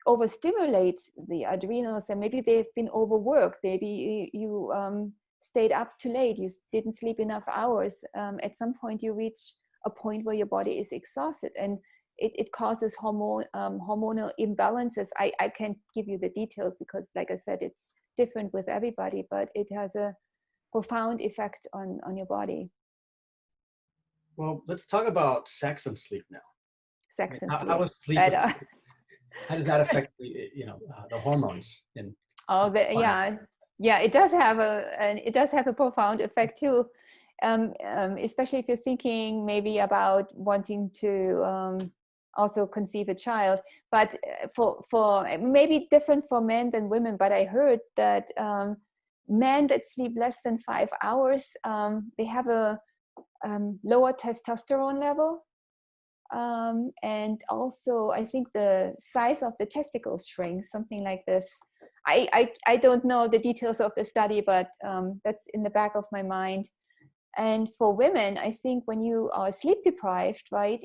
overstimulate the adrenals, and maybe they've been overworked, maybe you stayed up too late, you didn't sleep enough hours, at some point you reach a point where your body is exhausted, and it causes hormonal imbalances. I can't give you the details because, like I said, it's different with everybody, but it has a profound effect on your body. Well, let's talk about sex and sleep now. I Sex mean, and how sleep. is sleep Better. how does that affect the hormones in Oh, the body? yeah, it does have a profound effect too, especially if you're thinking maybe about wanting to also conceive a child. But for maybe different for men than women. But I heard that men that sleep less than 5 hours, they have a lower testosterone level. And also, I think the size of the testicles shrinks, something like this. I don't know the details of the study, but that's in the back of my mind. And for women, I think when you are sleep deprived, right,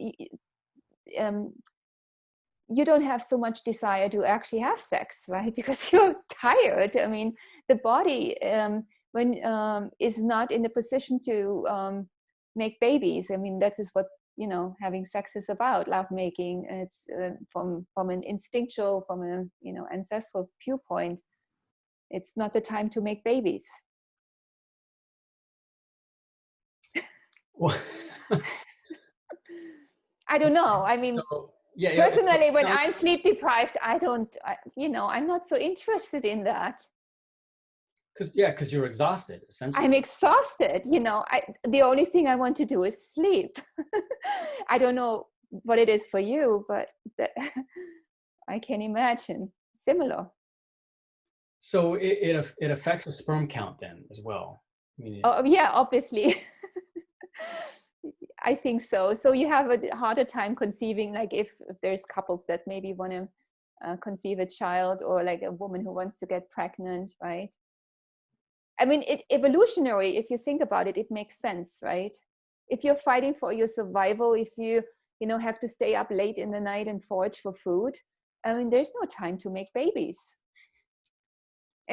you don't have so much desire to actually have sex, right? Because you're tired. I mean, the body when is not in the position to make babies. I mean, that is what, you know, having sex is about, lovemaking. It's from an instinctual, from a, you know, ancestral viewpoint, it's not the time to make babies. Well, I don't know. I mean, so, yeah, yeah. personally, when No, I'm sleep deprived, you know, I'm not so interested in that. because you're exhausted, I'm essentially. exhausted, you know. The only thing I want to do is sleep. I don't know what it is for you, but I can imagine similar. So it affects the sperm count then as well. I mean, Oh yeah, obviously. I think so. So you have a harder time conceiving, like if there's couples that maybe want to conceive a child, or like a woman who wants to get pregnant, right? I mean, evolutionary, if you think about it, it makes sense, right? If you're fighting for your survival, if you know, have to stay up late in the night and forage for food, I mean, there's no time to make babies.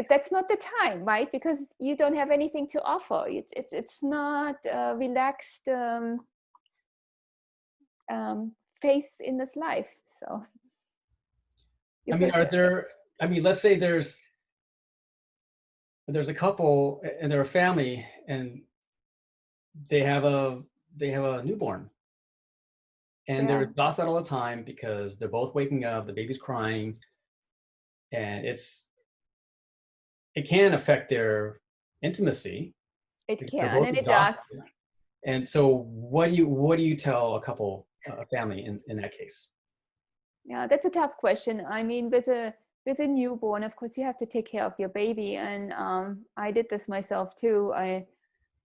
That's not the time, right? Because you don't have anything to offer. It's not a relaxed phase in this life. So you I mean, feel are so. there? I mean, let's say there's a couple and they're a family and they have a newborn and they're Yeah, exhausted all the time because they're both waking up, the baby's crying, and it can affect their intimacy it because they're can, both and it does. exhausted. And so, what do you tell a couple, a family in that case? Yeah, that's a tough question. I mean, with a newborn, of course, you have to take care of your baby, and I did this myself too.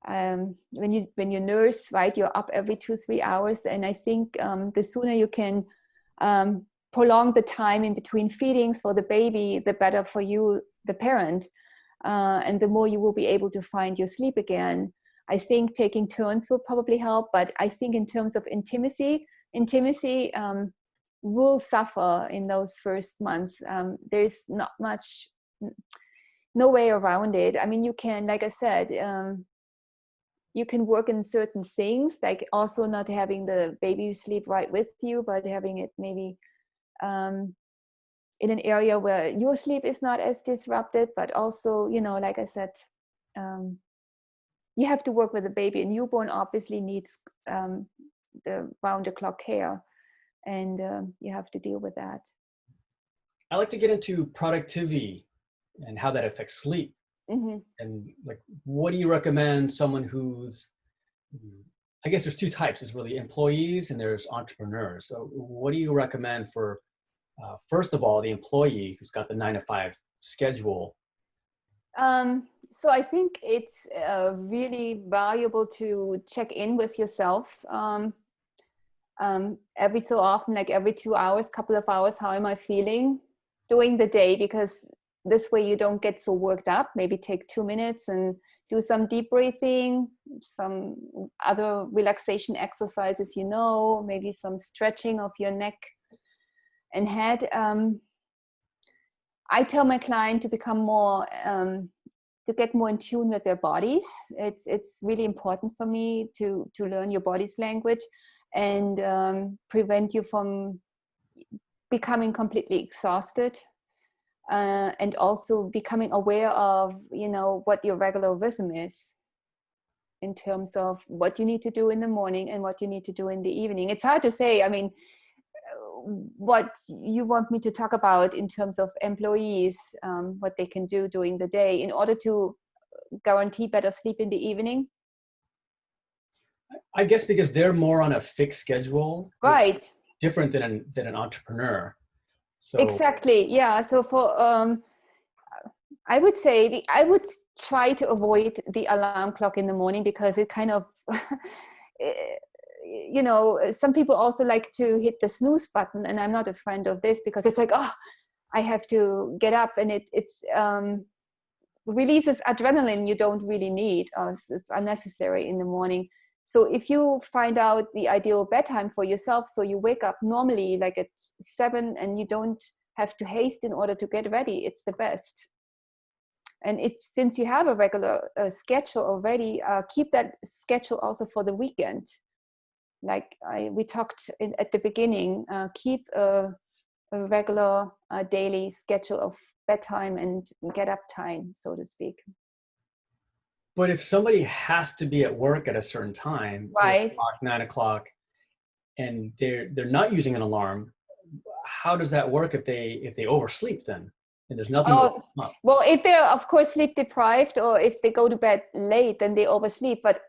When you nurse, right, you're up every 2-3 hours, and I think the sooner you can prolong the time in between feedings for the baby, the better for you, the parent, and the more you will be able to find your sleep again. I think taking turns will probably help, but I think in terms of intimacy will suffer in those first months. There's not much, no way around it. I mean, you can, like I said, you can work in certain things, like also not having the baby sleep right with you, but having it maybe in an area where your sleep is not as disrupted, but also, you know, like I said, you have to work with the baby. A newborn obviously needs the round-the-clock care, and you have to deal with that. I like to get into productivity and how that affects sleep. Mm-hmm. And like, what do you recommend someone who's, I guess there's two types. There's really employees and there's entrepreneurs. So what do you recommend for, first of all, the employee who's got the 9 to 5 schedule? So I think it's really valuable to check in with yourself every so often, like every 2 hours, couple of hours. How am I feeling during the day? Because this way you don't get so worked up. Maybe take 2 minutes and do some deep breathing, some other relaxation exercises, you know, maybe some stretching of your neck and head. I tell my client to become more, to get more in tune with their bodies. It's really important for me to learn your body's language and prevent you from becoming completely exhausted. And also becoming aware of, you know, what your regular rhythm is in terms of what you need to do in the morning and what you need to do in the evening. It's hard to say. I mean, what you want me to talk about in terms of employees, what they can do during the day in order to guarantee better sleep in the evening. I guess because they're more on a fixed schedule, which is Right. different than an entrepreneur. So Exactly. Yeah. So for I would say I would try to avoid the alarm clock in the morning, because it kind of you know, some people also like to hit the snooze button, and I'm not a friend of this, because it's like, oh, I have to get up, and it's releases adrenaline you don't really need. It's unnecessary in the morning. So if you find out the ideal bedtime for yourself, so you wake up normally like at 7 and you don't have to haste in order to get ready, it's the best. And since you have a regular schedule already, keep that schedule also for the weekend. Like we talked at the beginning, keep a regular daily schedule of bedtime and get up time, so to speak. But if somebody has to be at work at a certain time, Right. 8 o'clock, 9 o'clock, and they're not using an alarm, how does that work if they oversleep then? And there's nothing to wake them up? Well, if they're of course sleep deprived, or if they go to bed late, then they oversleep. But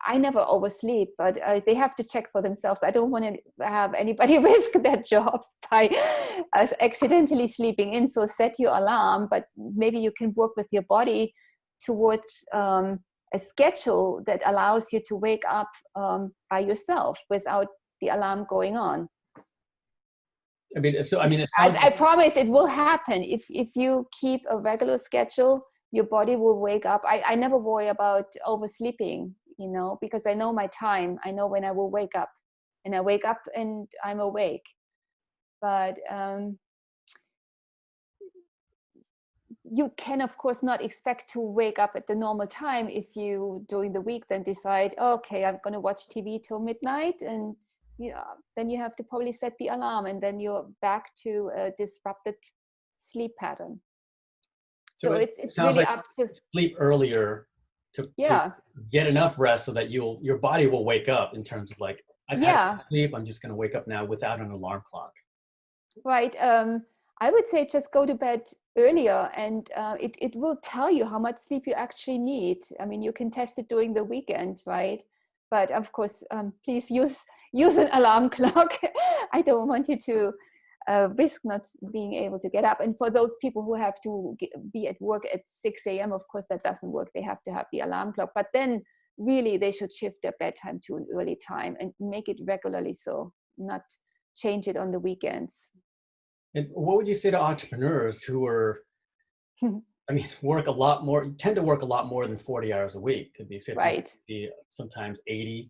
I never oversleep, but they have to check for themselves. I don't want to have anybody risk their jobs by accidentally sleeping in. So set your alarm, but maybe you can work with your body towards a schedule that allows you to wake up by yourself without the alarm going on. It sounds I promise it will happen. If you keep a regular schedule, your body will wake up. I never worry about oversleeping, because I know my time. I know when I will wake up, and I wake up and I'm awake. But you can of course not expect to wake up at the normal time if you during the week then decide, okay, I'm going to watch TV till midnight, and then you have to probably set the alarm, and then you're back to a disrupted sleep pattern. So it's sounds really like up to sleep earlier to get enough rest so that your body will wake up, in terms of like, I've had sleep, I'm just going to wake up now without an alarm clock. Right. I would say just go to bed earlier, and it will tell you how much sleep you actually need. I mean, you can test it during the weekend, right? But of course, please use an alarm clock. I don't want you to risk not being able to get up. And for those people who have to be at work at 6 a.m., of course, that doesn't work. They have to have the alarm clock. But then really they should shift their bedtime to an early time and make it regularly, so not change it on the weekends. And what would you say to entrepreneurs who are, work a lot more, tend to work a lot more than 40 hours a week? Could be 50, right. 60, sometimes 80.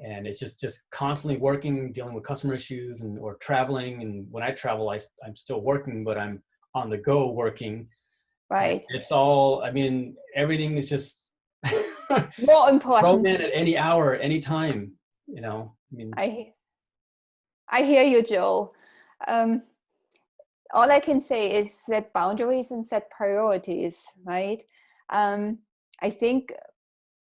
And it's just constantly working, dealing with customer issues or traveling. And when I travel, I'm still working, but I'm on the go working. Right. And it's all, everything is just more important. thrown in at any hour, any time, I hear you, Joe. All I can say is set boundaries and set priorities, right? I think,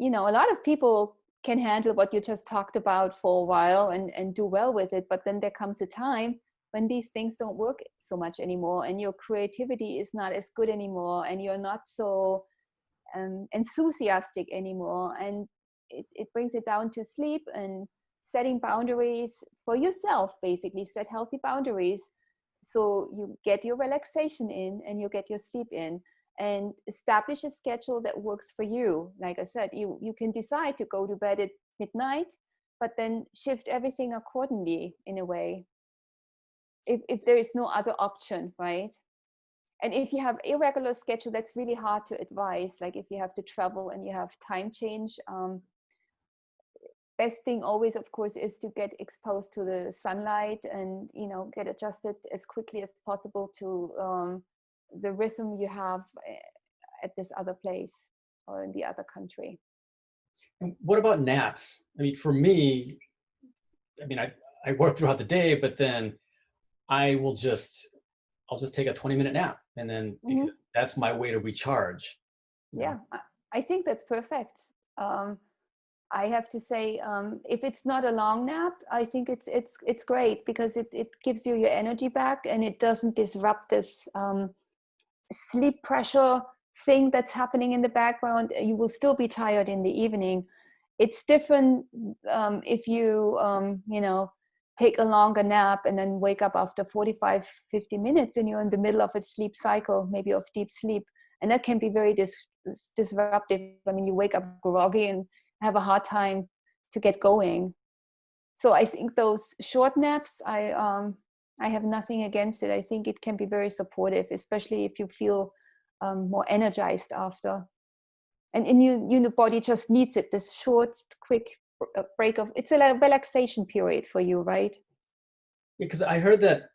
a lot of people can handle what you just talked about for a while and do well with it. But then there comes a time when these things don't work so much anymore, and your creativity is not as good anymore, and you're not so enthusiastic anymore. And it brings it down to sleep and setting boundaries for yourself, basically. Set healthy boundaries so you get your relaxation in and you get your sleep in, and establish a schedule that works for you. Like I said, you can decide to go to bed at midnight, but then shift everything accordingly in a way, if there is no other option, right? And if you have irregular schedule, that's really hard to advise. Like if you have to travel and you have time change, best thing always, of course, is to get exposed to the sunlight and, get adjusted as quickly as possible to the rhythm you have at this other place or in the other country. And what about naps? For me, I work throughout the day, but then I'll just take a 20-minute nap, and then because that's my way to recharge. Yeah, I think that's perfect. I have to say, if it's not a long nap, I think it's great, because it gives you your energy back, and it doesn't disrupt this sleep pressure thing that's happening in the background. You will still be tired in the evening. It's different if you take a longer nap and then wake up after 45, 50 minutes and you're in the middle of a sleep cycle, maybe of deep sleep. And that can be very disruptive. You wake up groggy and have a hard time to get going. So I think those short naps, I I have nothing against it. I think it can be very supportive, especially if you feel more energized after. And the body just needs it, this short, quick break of, it's a relaxation period for you, right? Because I heard that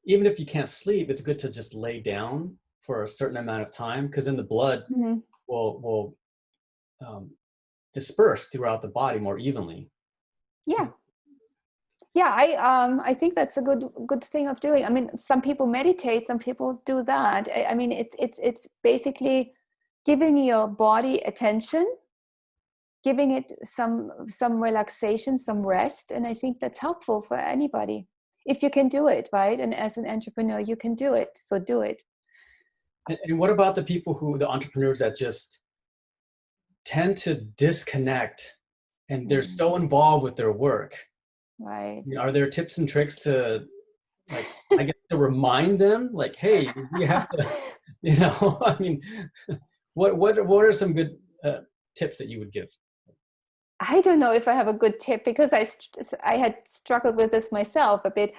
even if you can't sleep, it's good to just lay down for a certain amount of time, because then the blood Mm-hmm. will disperse throughout the body more evenly. Yeah. Yeah, I think that's a good thing of doing. I mean, some people meditate, some people do that. I mean, it's basically giving your body attention, giving it some relaxation, some rest, and I think that's helpful for anybody if you can do it, right? And as an entrepreneur, you can do it, so do it. And what about the people the entrepreneurs that just tend to disconnect and they're so involved with their work? Right. Are there tips and tricks to, like, I guess, to remind them, like, hey, you have to, I mean, what are some good tips that you would give? I don't know if I have a good tip, because I had struggled with this myself a bit.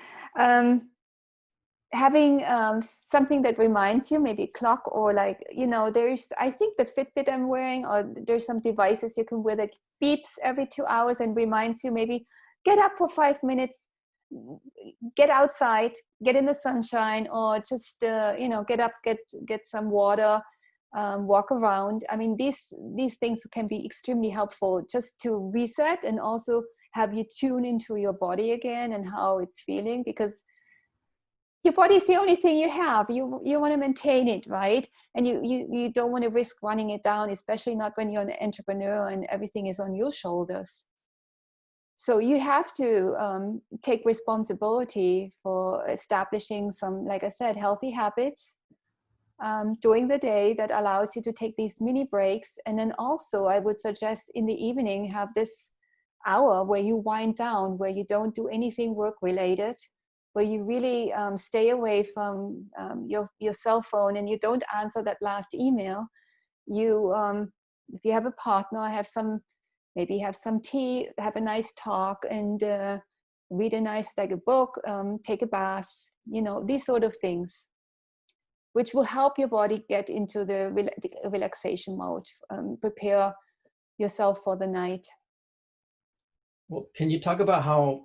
Having something that reminds you, maybe a clock, or like, I think the Fitbit I'm wearing, or there's some devices you can wear that beeps every 2 hours and reminds you, maybe get up for 5 minutes, get outside, get in the sunshine, or just get up, get some water, walk around. I mean, these things can be extremely helpful just to reset, and also have you tune into your body again and how it's feeling, because your body is the only thing you have. You want to maintain it, right? And you don't want to risk running it down, especially not when you're an entrepreneur and everything is on your shoulders. So you have to take responsibility for establishing some, like I said, healthy habits during the day that allows you to take these mini breaks. And then also I would suggest in the evening, have this hour where you wind down, where you don't do anything work related, where you really stay away from your cell phone, and you don't answer that last email. You, if you have a partner, maybe have some tea, have a nice talk, and read a nice, like a book, take a bath, these sort of things, which will help your body get into the relaxation mode, prepare yourself for the night. Well, can you talk about how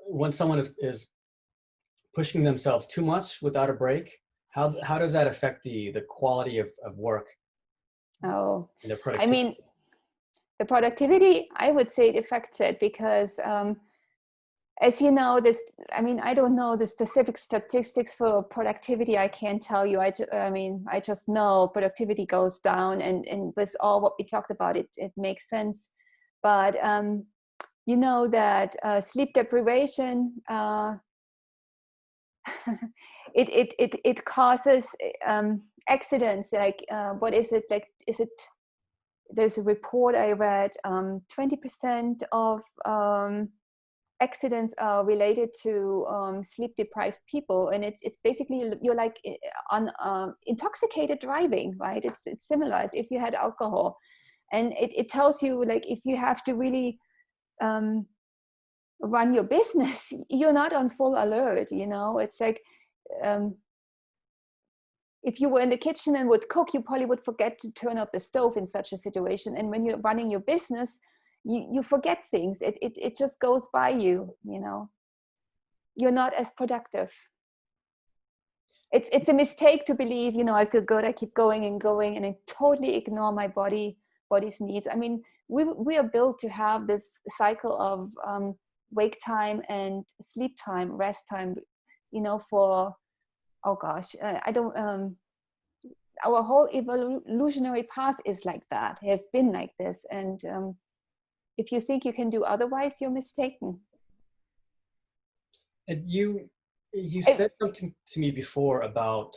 when someone is pushing themselves too much without a break, how does that affect the quality of work Oh, and their I productivity? mean, the productivity, I would say it affects it, because as you know, I mean, I don't know the specific statistics for productivity. I can't tell you. I mean, I just know productivity goes down, and with all what we talked about, it makes sense. But you know that sleep deprivation, it causes accidents. Like, what is it? Like, there's a report I read, 20% of accidents are related to sleep deprived people, and it's basically, you're like on intoxicated driving, right? It's similar as if you had alcohol, and it tells you, like, if you have to really run your business, you're not on full alert. It's like, if you were in the kitchen and would cook, you probably would forget to turn off the stove in such a situation. And when you're running your business, you forget things. It just goes by you. You're not as productive. It's a mistake to believe, I feel good, I keep going and going, and I totally ignore my body's needs. I mean, we are built to have this cycle of wake time and sleep time, rest time, for, oh gosh, I don't, our whole evolutionary path is like that, has been like this. And if you think you can do otherwise, you're mistaken. And you said something to me before about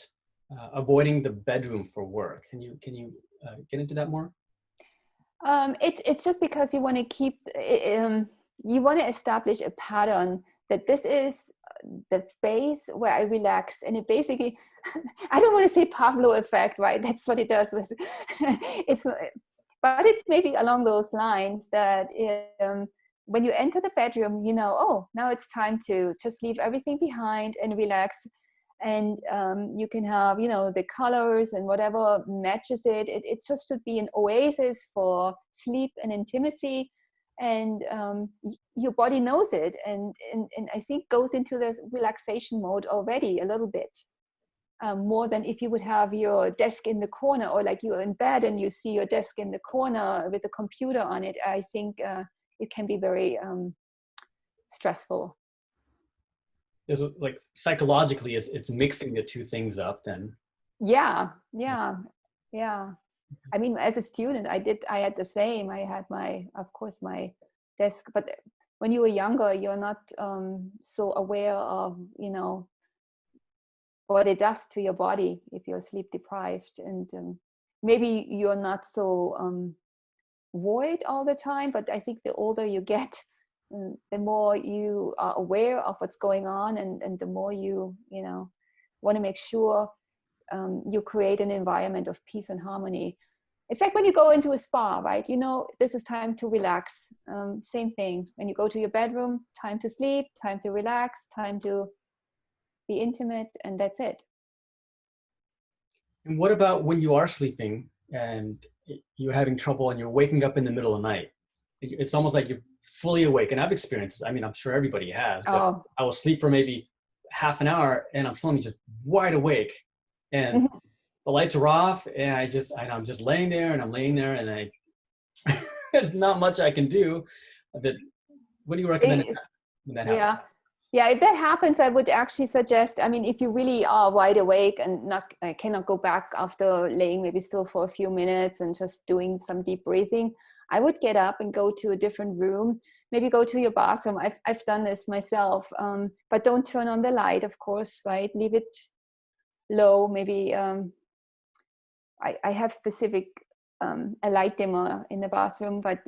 avoiding the bedroom for work. Can you get into that more? It's just because you want to you want to establish a pattern that this is the space where I relax. And it basically, I don't want to say Pavlov effect, right? That's what it does with but it's maybe along those lines, that when you enter the bedroom, you know, oh, now it's time to just leave everything behind and relax. And you can have, you know, the colors and whatever matches it. It just should be an oasis for sleep and intimacy. And your body knows it. And I think goes into this relaxation mode already a little bit. More than if you would have your desk in the corner, or like you're in bed and you see your desk in the corner with a computer on it. I think it can be very stressful. There's like psychologically, it's mixing the two things up then. Yeah. I mean, as a student, I had the same. I had of course, my desk, but when you were younger, you're not so aware of, you know, what it does to your body if you're sleep deprived, and maybe you're not so void all the time. But I think the older you get, the more you are aware of what's going on, and the more you know, want to make sure you create an environment of peace and harmony. It's like when you go into a spa, right? You know, this is time to relax. Same thing. When you go to your bedroom, time to sleep, time to relax, time to be intimate, and that's it. And what about when you are sleeping and you're having trouble and you're waking up in the middle of the night? It's almost like you're fully awake. And I've experienced, I mean, I'm sure everybody has, but Oh. I will sleep for maybe half an hour and I'm suddenly just wide awake and the lights are off and I'm just laying there and I'm laying there and there's not much I can do. But what do you recommend when that happens? Yeah, if that happens, I would actually suggest, I mean, if you really are wide awake and cannot go back after laying maybe still for a few minutes and just doing some deep breathing, I would get up and go to a different room, maybe go to your bathroom. I've done this myself, but don't turn on the light, of course, right? Leave it low. Maybe I have specific, a light dimmer in the bathroom, but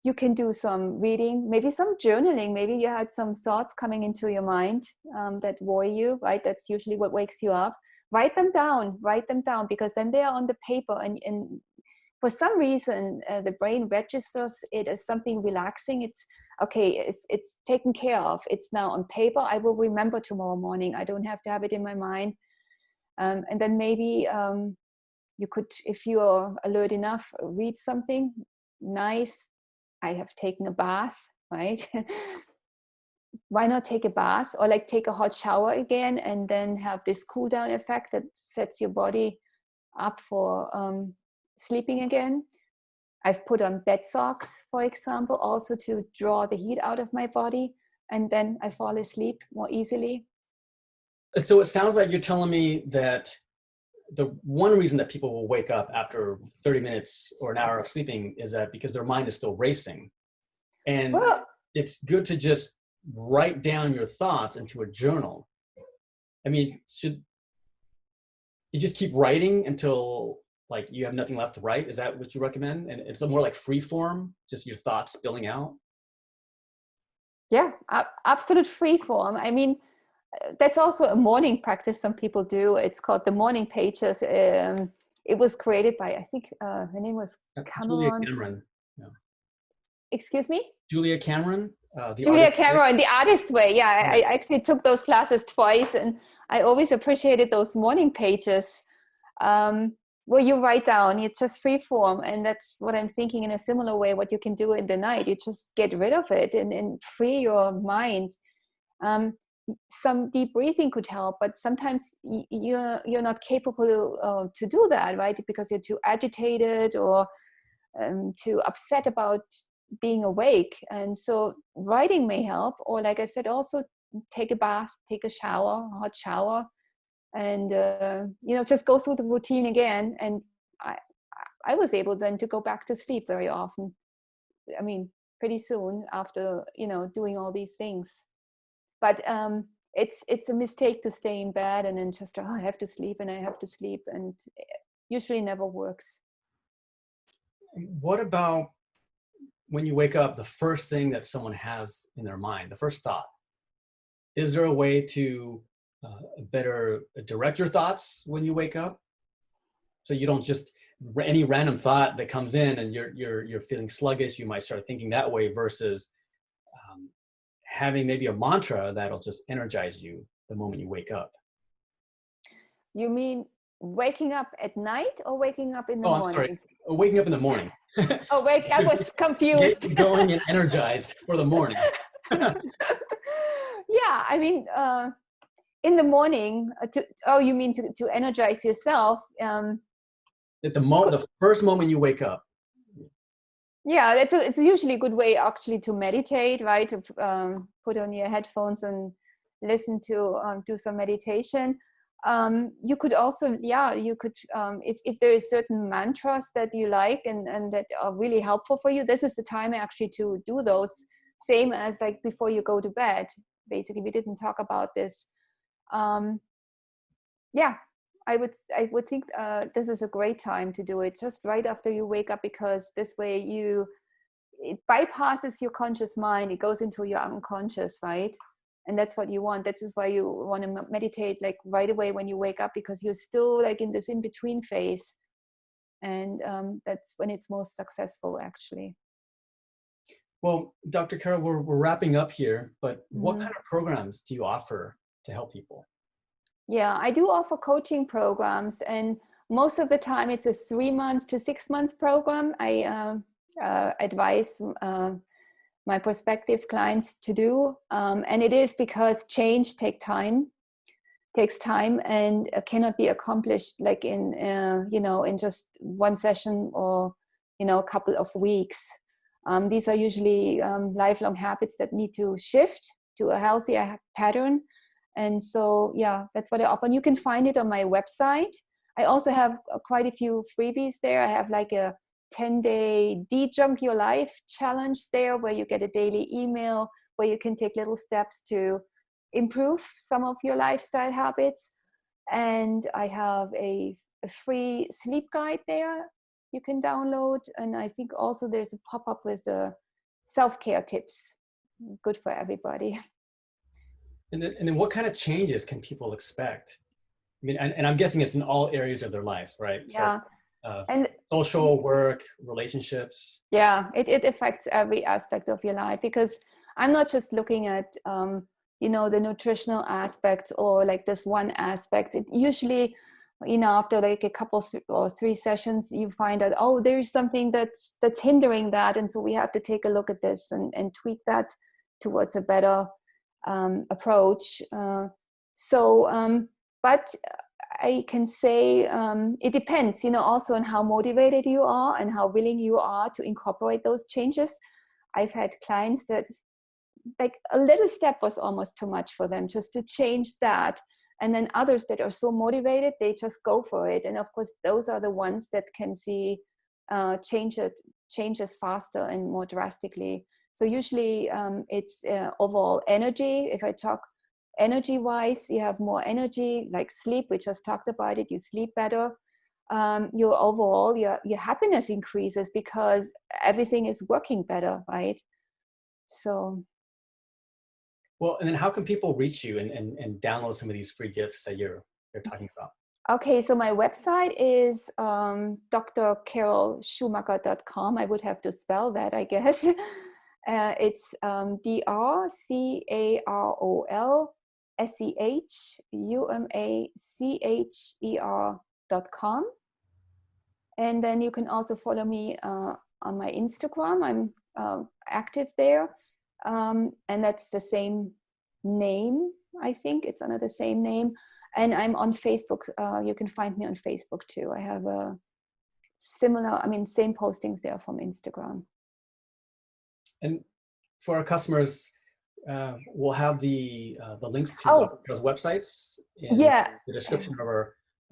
you can do some reading, maybe some journaling. Maybe you had some thoughts coming into your mind that worry you, right? That's usually what wakes you up. Write them down, because then they are on the paper, and for some reason the brain registers it as something relaxing. It's okay, it's taken care of, it's now on paper. I will remember tomorrow morning. I don't have to have it in my mind. And then maybe you could, if you're alert enough, read something nice. I have taken a bath, right? Why not take a bath, or like take a hot shower again, and then have this cool down effect that sets your body up for sleeping again. I've put on bed socks, for example, also to draw the heat out of my body, and then I fall asleep more easily. So it sounds like you're telling me that the one reason that people will wake up after 30 minutes or an hour of sleeping is that because their mind is still racing. And it's good to just write down your thoughts into a journal. I mean, should you just keep writing until like you have nothing left to write? Is that what you recommend? And it's more like free form, just your thoughts spilling out? Yeah, absolute free form. I mean, that's also a morning practice some people do. It's called the morning pages. It was created by, I think her name was Julia Cameron. Yeah. Excuse me? Julia Cameron. Julia Cameron, the artist way. Yeah, I actually took those classes twice, and I always appreciated those morning pages where you write down. It's just free form, and that's what I'm thinking in a similar way. What you can do in the night, you just get rid of it and free your mind. Some deep breathing could help, but sometimes you're not capable to do that, right? Because you're too agitated or too upset about being awake. And so writing may help, or like I said, also take a bath, take a shower, a hot shower, and just go through the routine again. And I was able then to go back to sleep very often. I mean, pretty soon after doing all these things. But it's a mistake to stay in bed and then just I have to sleep, and it usually never works. What about when you wake up, the first thing that someone has in their mind, the first thought? Is there a way to better direct your thoughts when you wake up, so you don't just any random thought that comes in and you're feeling sluggish? You might start thinking that way versus having maybe a mantra that'll just energize you the moment you wake up. You mean waking up at night or waking up in the Oh, I'm sorry. morning? Waking up in the morning. Oh, wait, I was Get confused. you going and energized for the morning. Yeah, I mean, in the morning, you mean to energize yourself? At the first moment you wake up. Yeah, it's usually a good way actually to meditate, right? To put on your headphones and listen to do some meditation. You could also, if there is certain mantras that you like and that are really helpful for you, this is the time actually to do those, same as like before you go to bed. Basically, we didn't talk about this. Yeah, I would think this is a great time to do it just right after you wake up, because this way it bypasses your conscious mind, it goes into your unconscious, right? And that's what you want. This is why you want to meditate like right away when you wake up, because you're still like in this in-between phase, and that's when it's most successful actually. Well, Dr. Carol, we're wrapping up here, but what Mm-hmm. kind of programs do you offer to help people? Yeah, I do offer coaching programs, and most of the time it's a 3 months to 6 months program. I advise my prospective clients to do, and it is because change takes time and cannot be accomplished like in in just one session or a couple of weeks. These are usually lifelong habits that need to shift to a healthier pattern. And so, yeah, that's what I offer. And you can find it on my website. I also have quite a few freebies there. I have like a 10-day de-junk your life challenge there, where you get a daily email where you can take little steps to improve some of your lifestyle habits. And I have a free sleep guide there you can download. And I think also there's a pop-up with self-care tips, good for everybody. And then what kind of changes can people expect? I mean, and I'm guessing it's in all areas of their life, right? Yeah. So And social, work, relationships. yeah, it affects every aspect of your life, because I'm not just looking at the nutritional aspects or like this one aspect. It usually, after like a couple or 3 sessions, you find out, oh, there's something that's hindering that, and so we have to take a look at this and tweak that towards a better approach. But I can say it depends, also on how motivated you are and how willing you are to incorporate those changes. I've had clients that like a little step was almost too much for them just to change that. And then others that are so motivated, they just go for it. And of course, those are the ones that can see changes faster and more drastically. So usually it's overall energy. If I talk energy wise, you have more energy, like sleep. We just talked about it. You sleep better. Your overall your happiness increases because everything is working better, right? So Well, and then how can people reach you and download some of these free gifts that you're talking about? okay, so my website is drcarolschumacher.com. I would have to spell that, I guess. It's drcarolschumacher.com. And then you can also follow me on my Instagram. I'm active there. And that's the same name, I think. It's under the same name. And I'm on Facebook. You can find me on Facebook too. I have a same postings there from Instagram. And for our customers, we'll have the links to those websites in the description of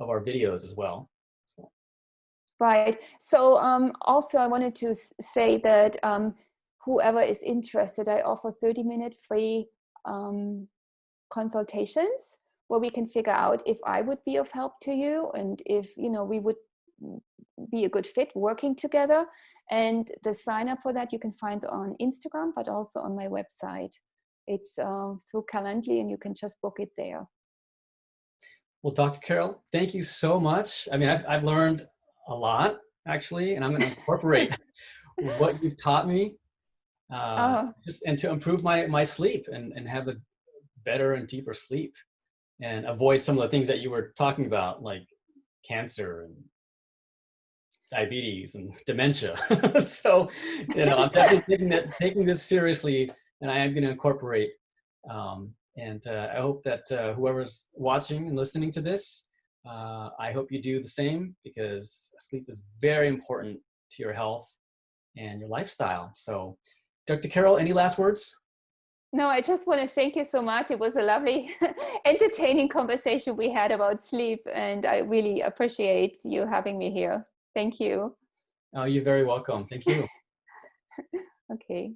our videos as well. So. Right. So also I wanted to say that whoever is interested, I offer 30-minute free consultations where we can figure out if I would be of help to you and if we would be a good fit working together. And the sign up for that you can find on Instagram, but also on my website. It's through Calendly, and you can just book it there. Well, Dr. Carol, thank you so much. I mean, I've learned a lot actually, and I'm going to incorporate what you've taught me Oh, just and to improve my sleep and have a better and deeper sleep and avoid some of the things that you were talking about, like cancer and diabetes and dementia. So, I'm definitely taking this seriously, and I am going to incorporate. And I hope that whoever's watching and listening to this, I hope you do the same, because sleep is very important to your health and your lifestyle. So, Dr. Carol, any last words? no, I just want to thank you so much. It was a lovely, entertaining conversation we had about sleep, and I really appreciate you having me here. Thank you. Oh, you're very welcome. Thank you. Okay.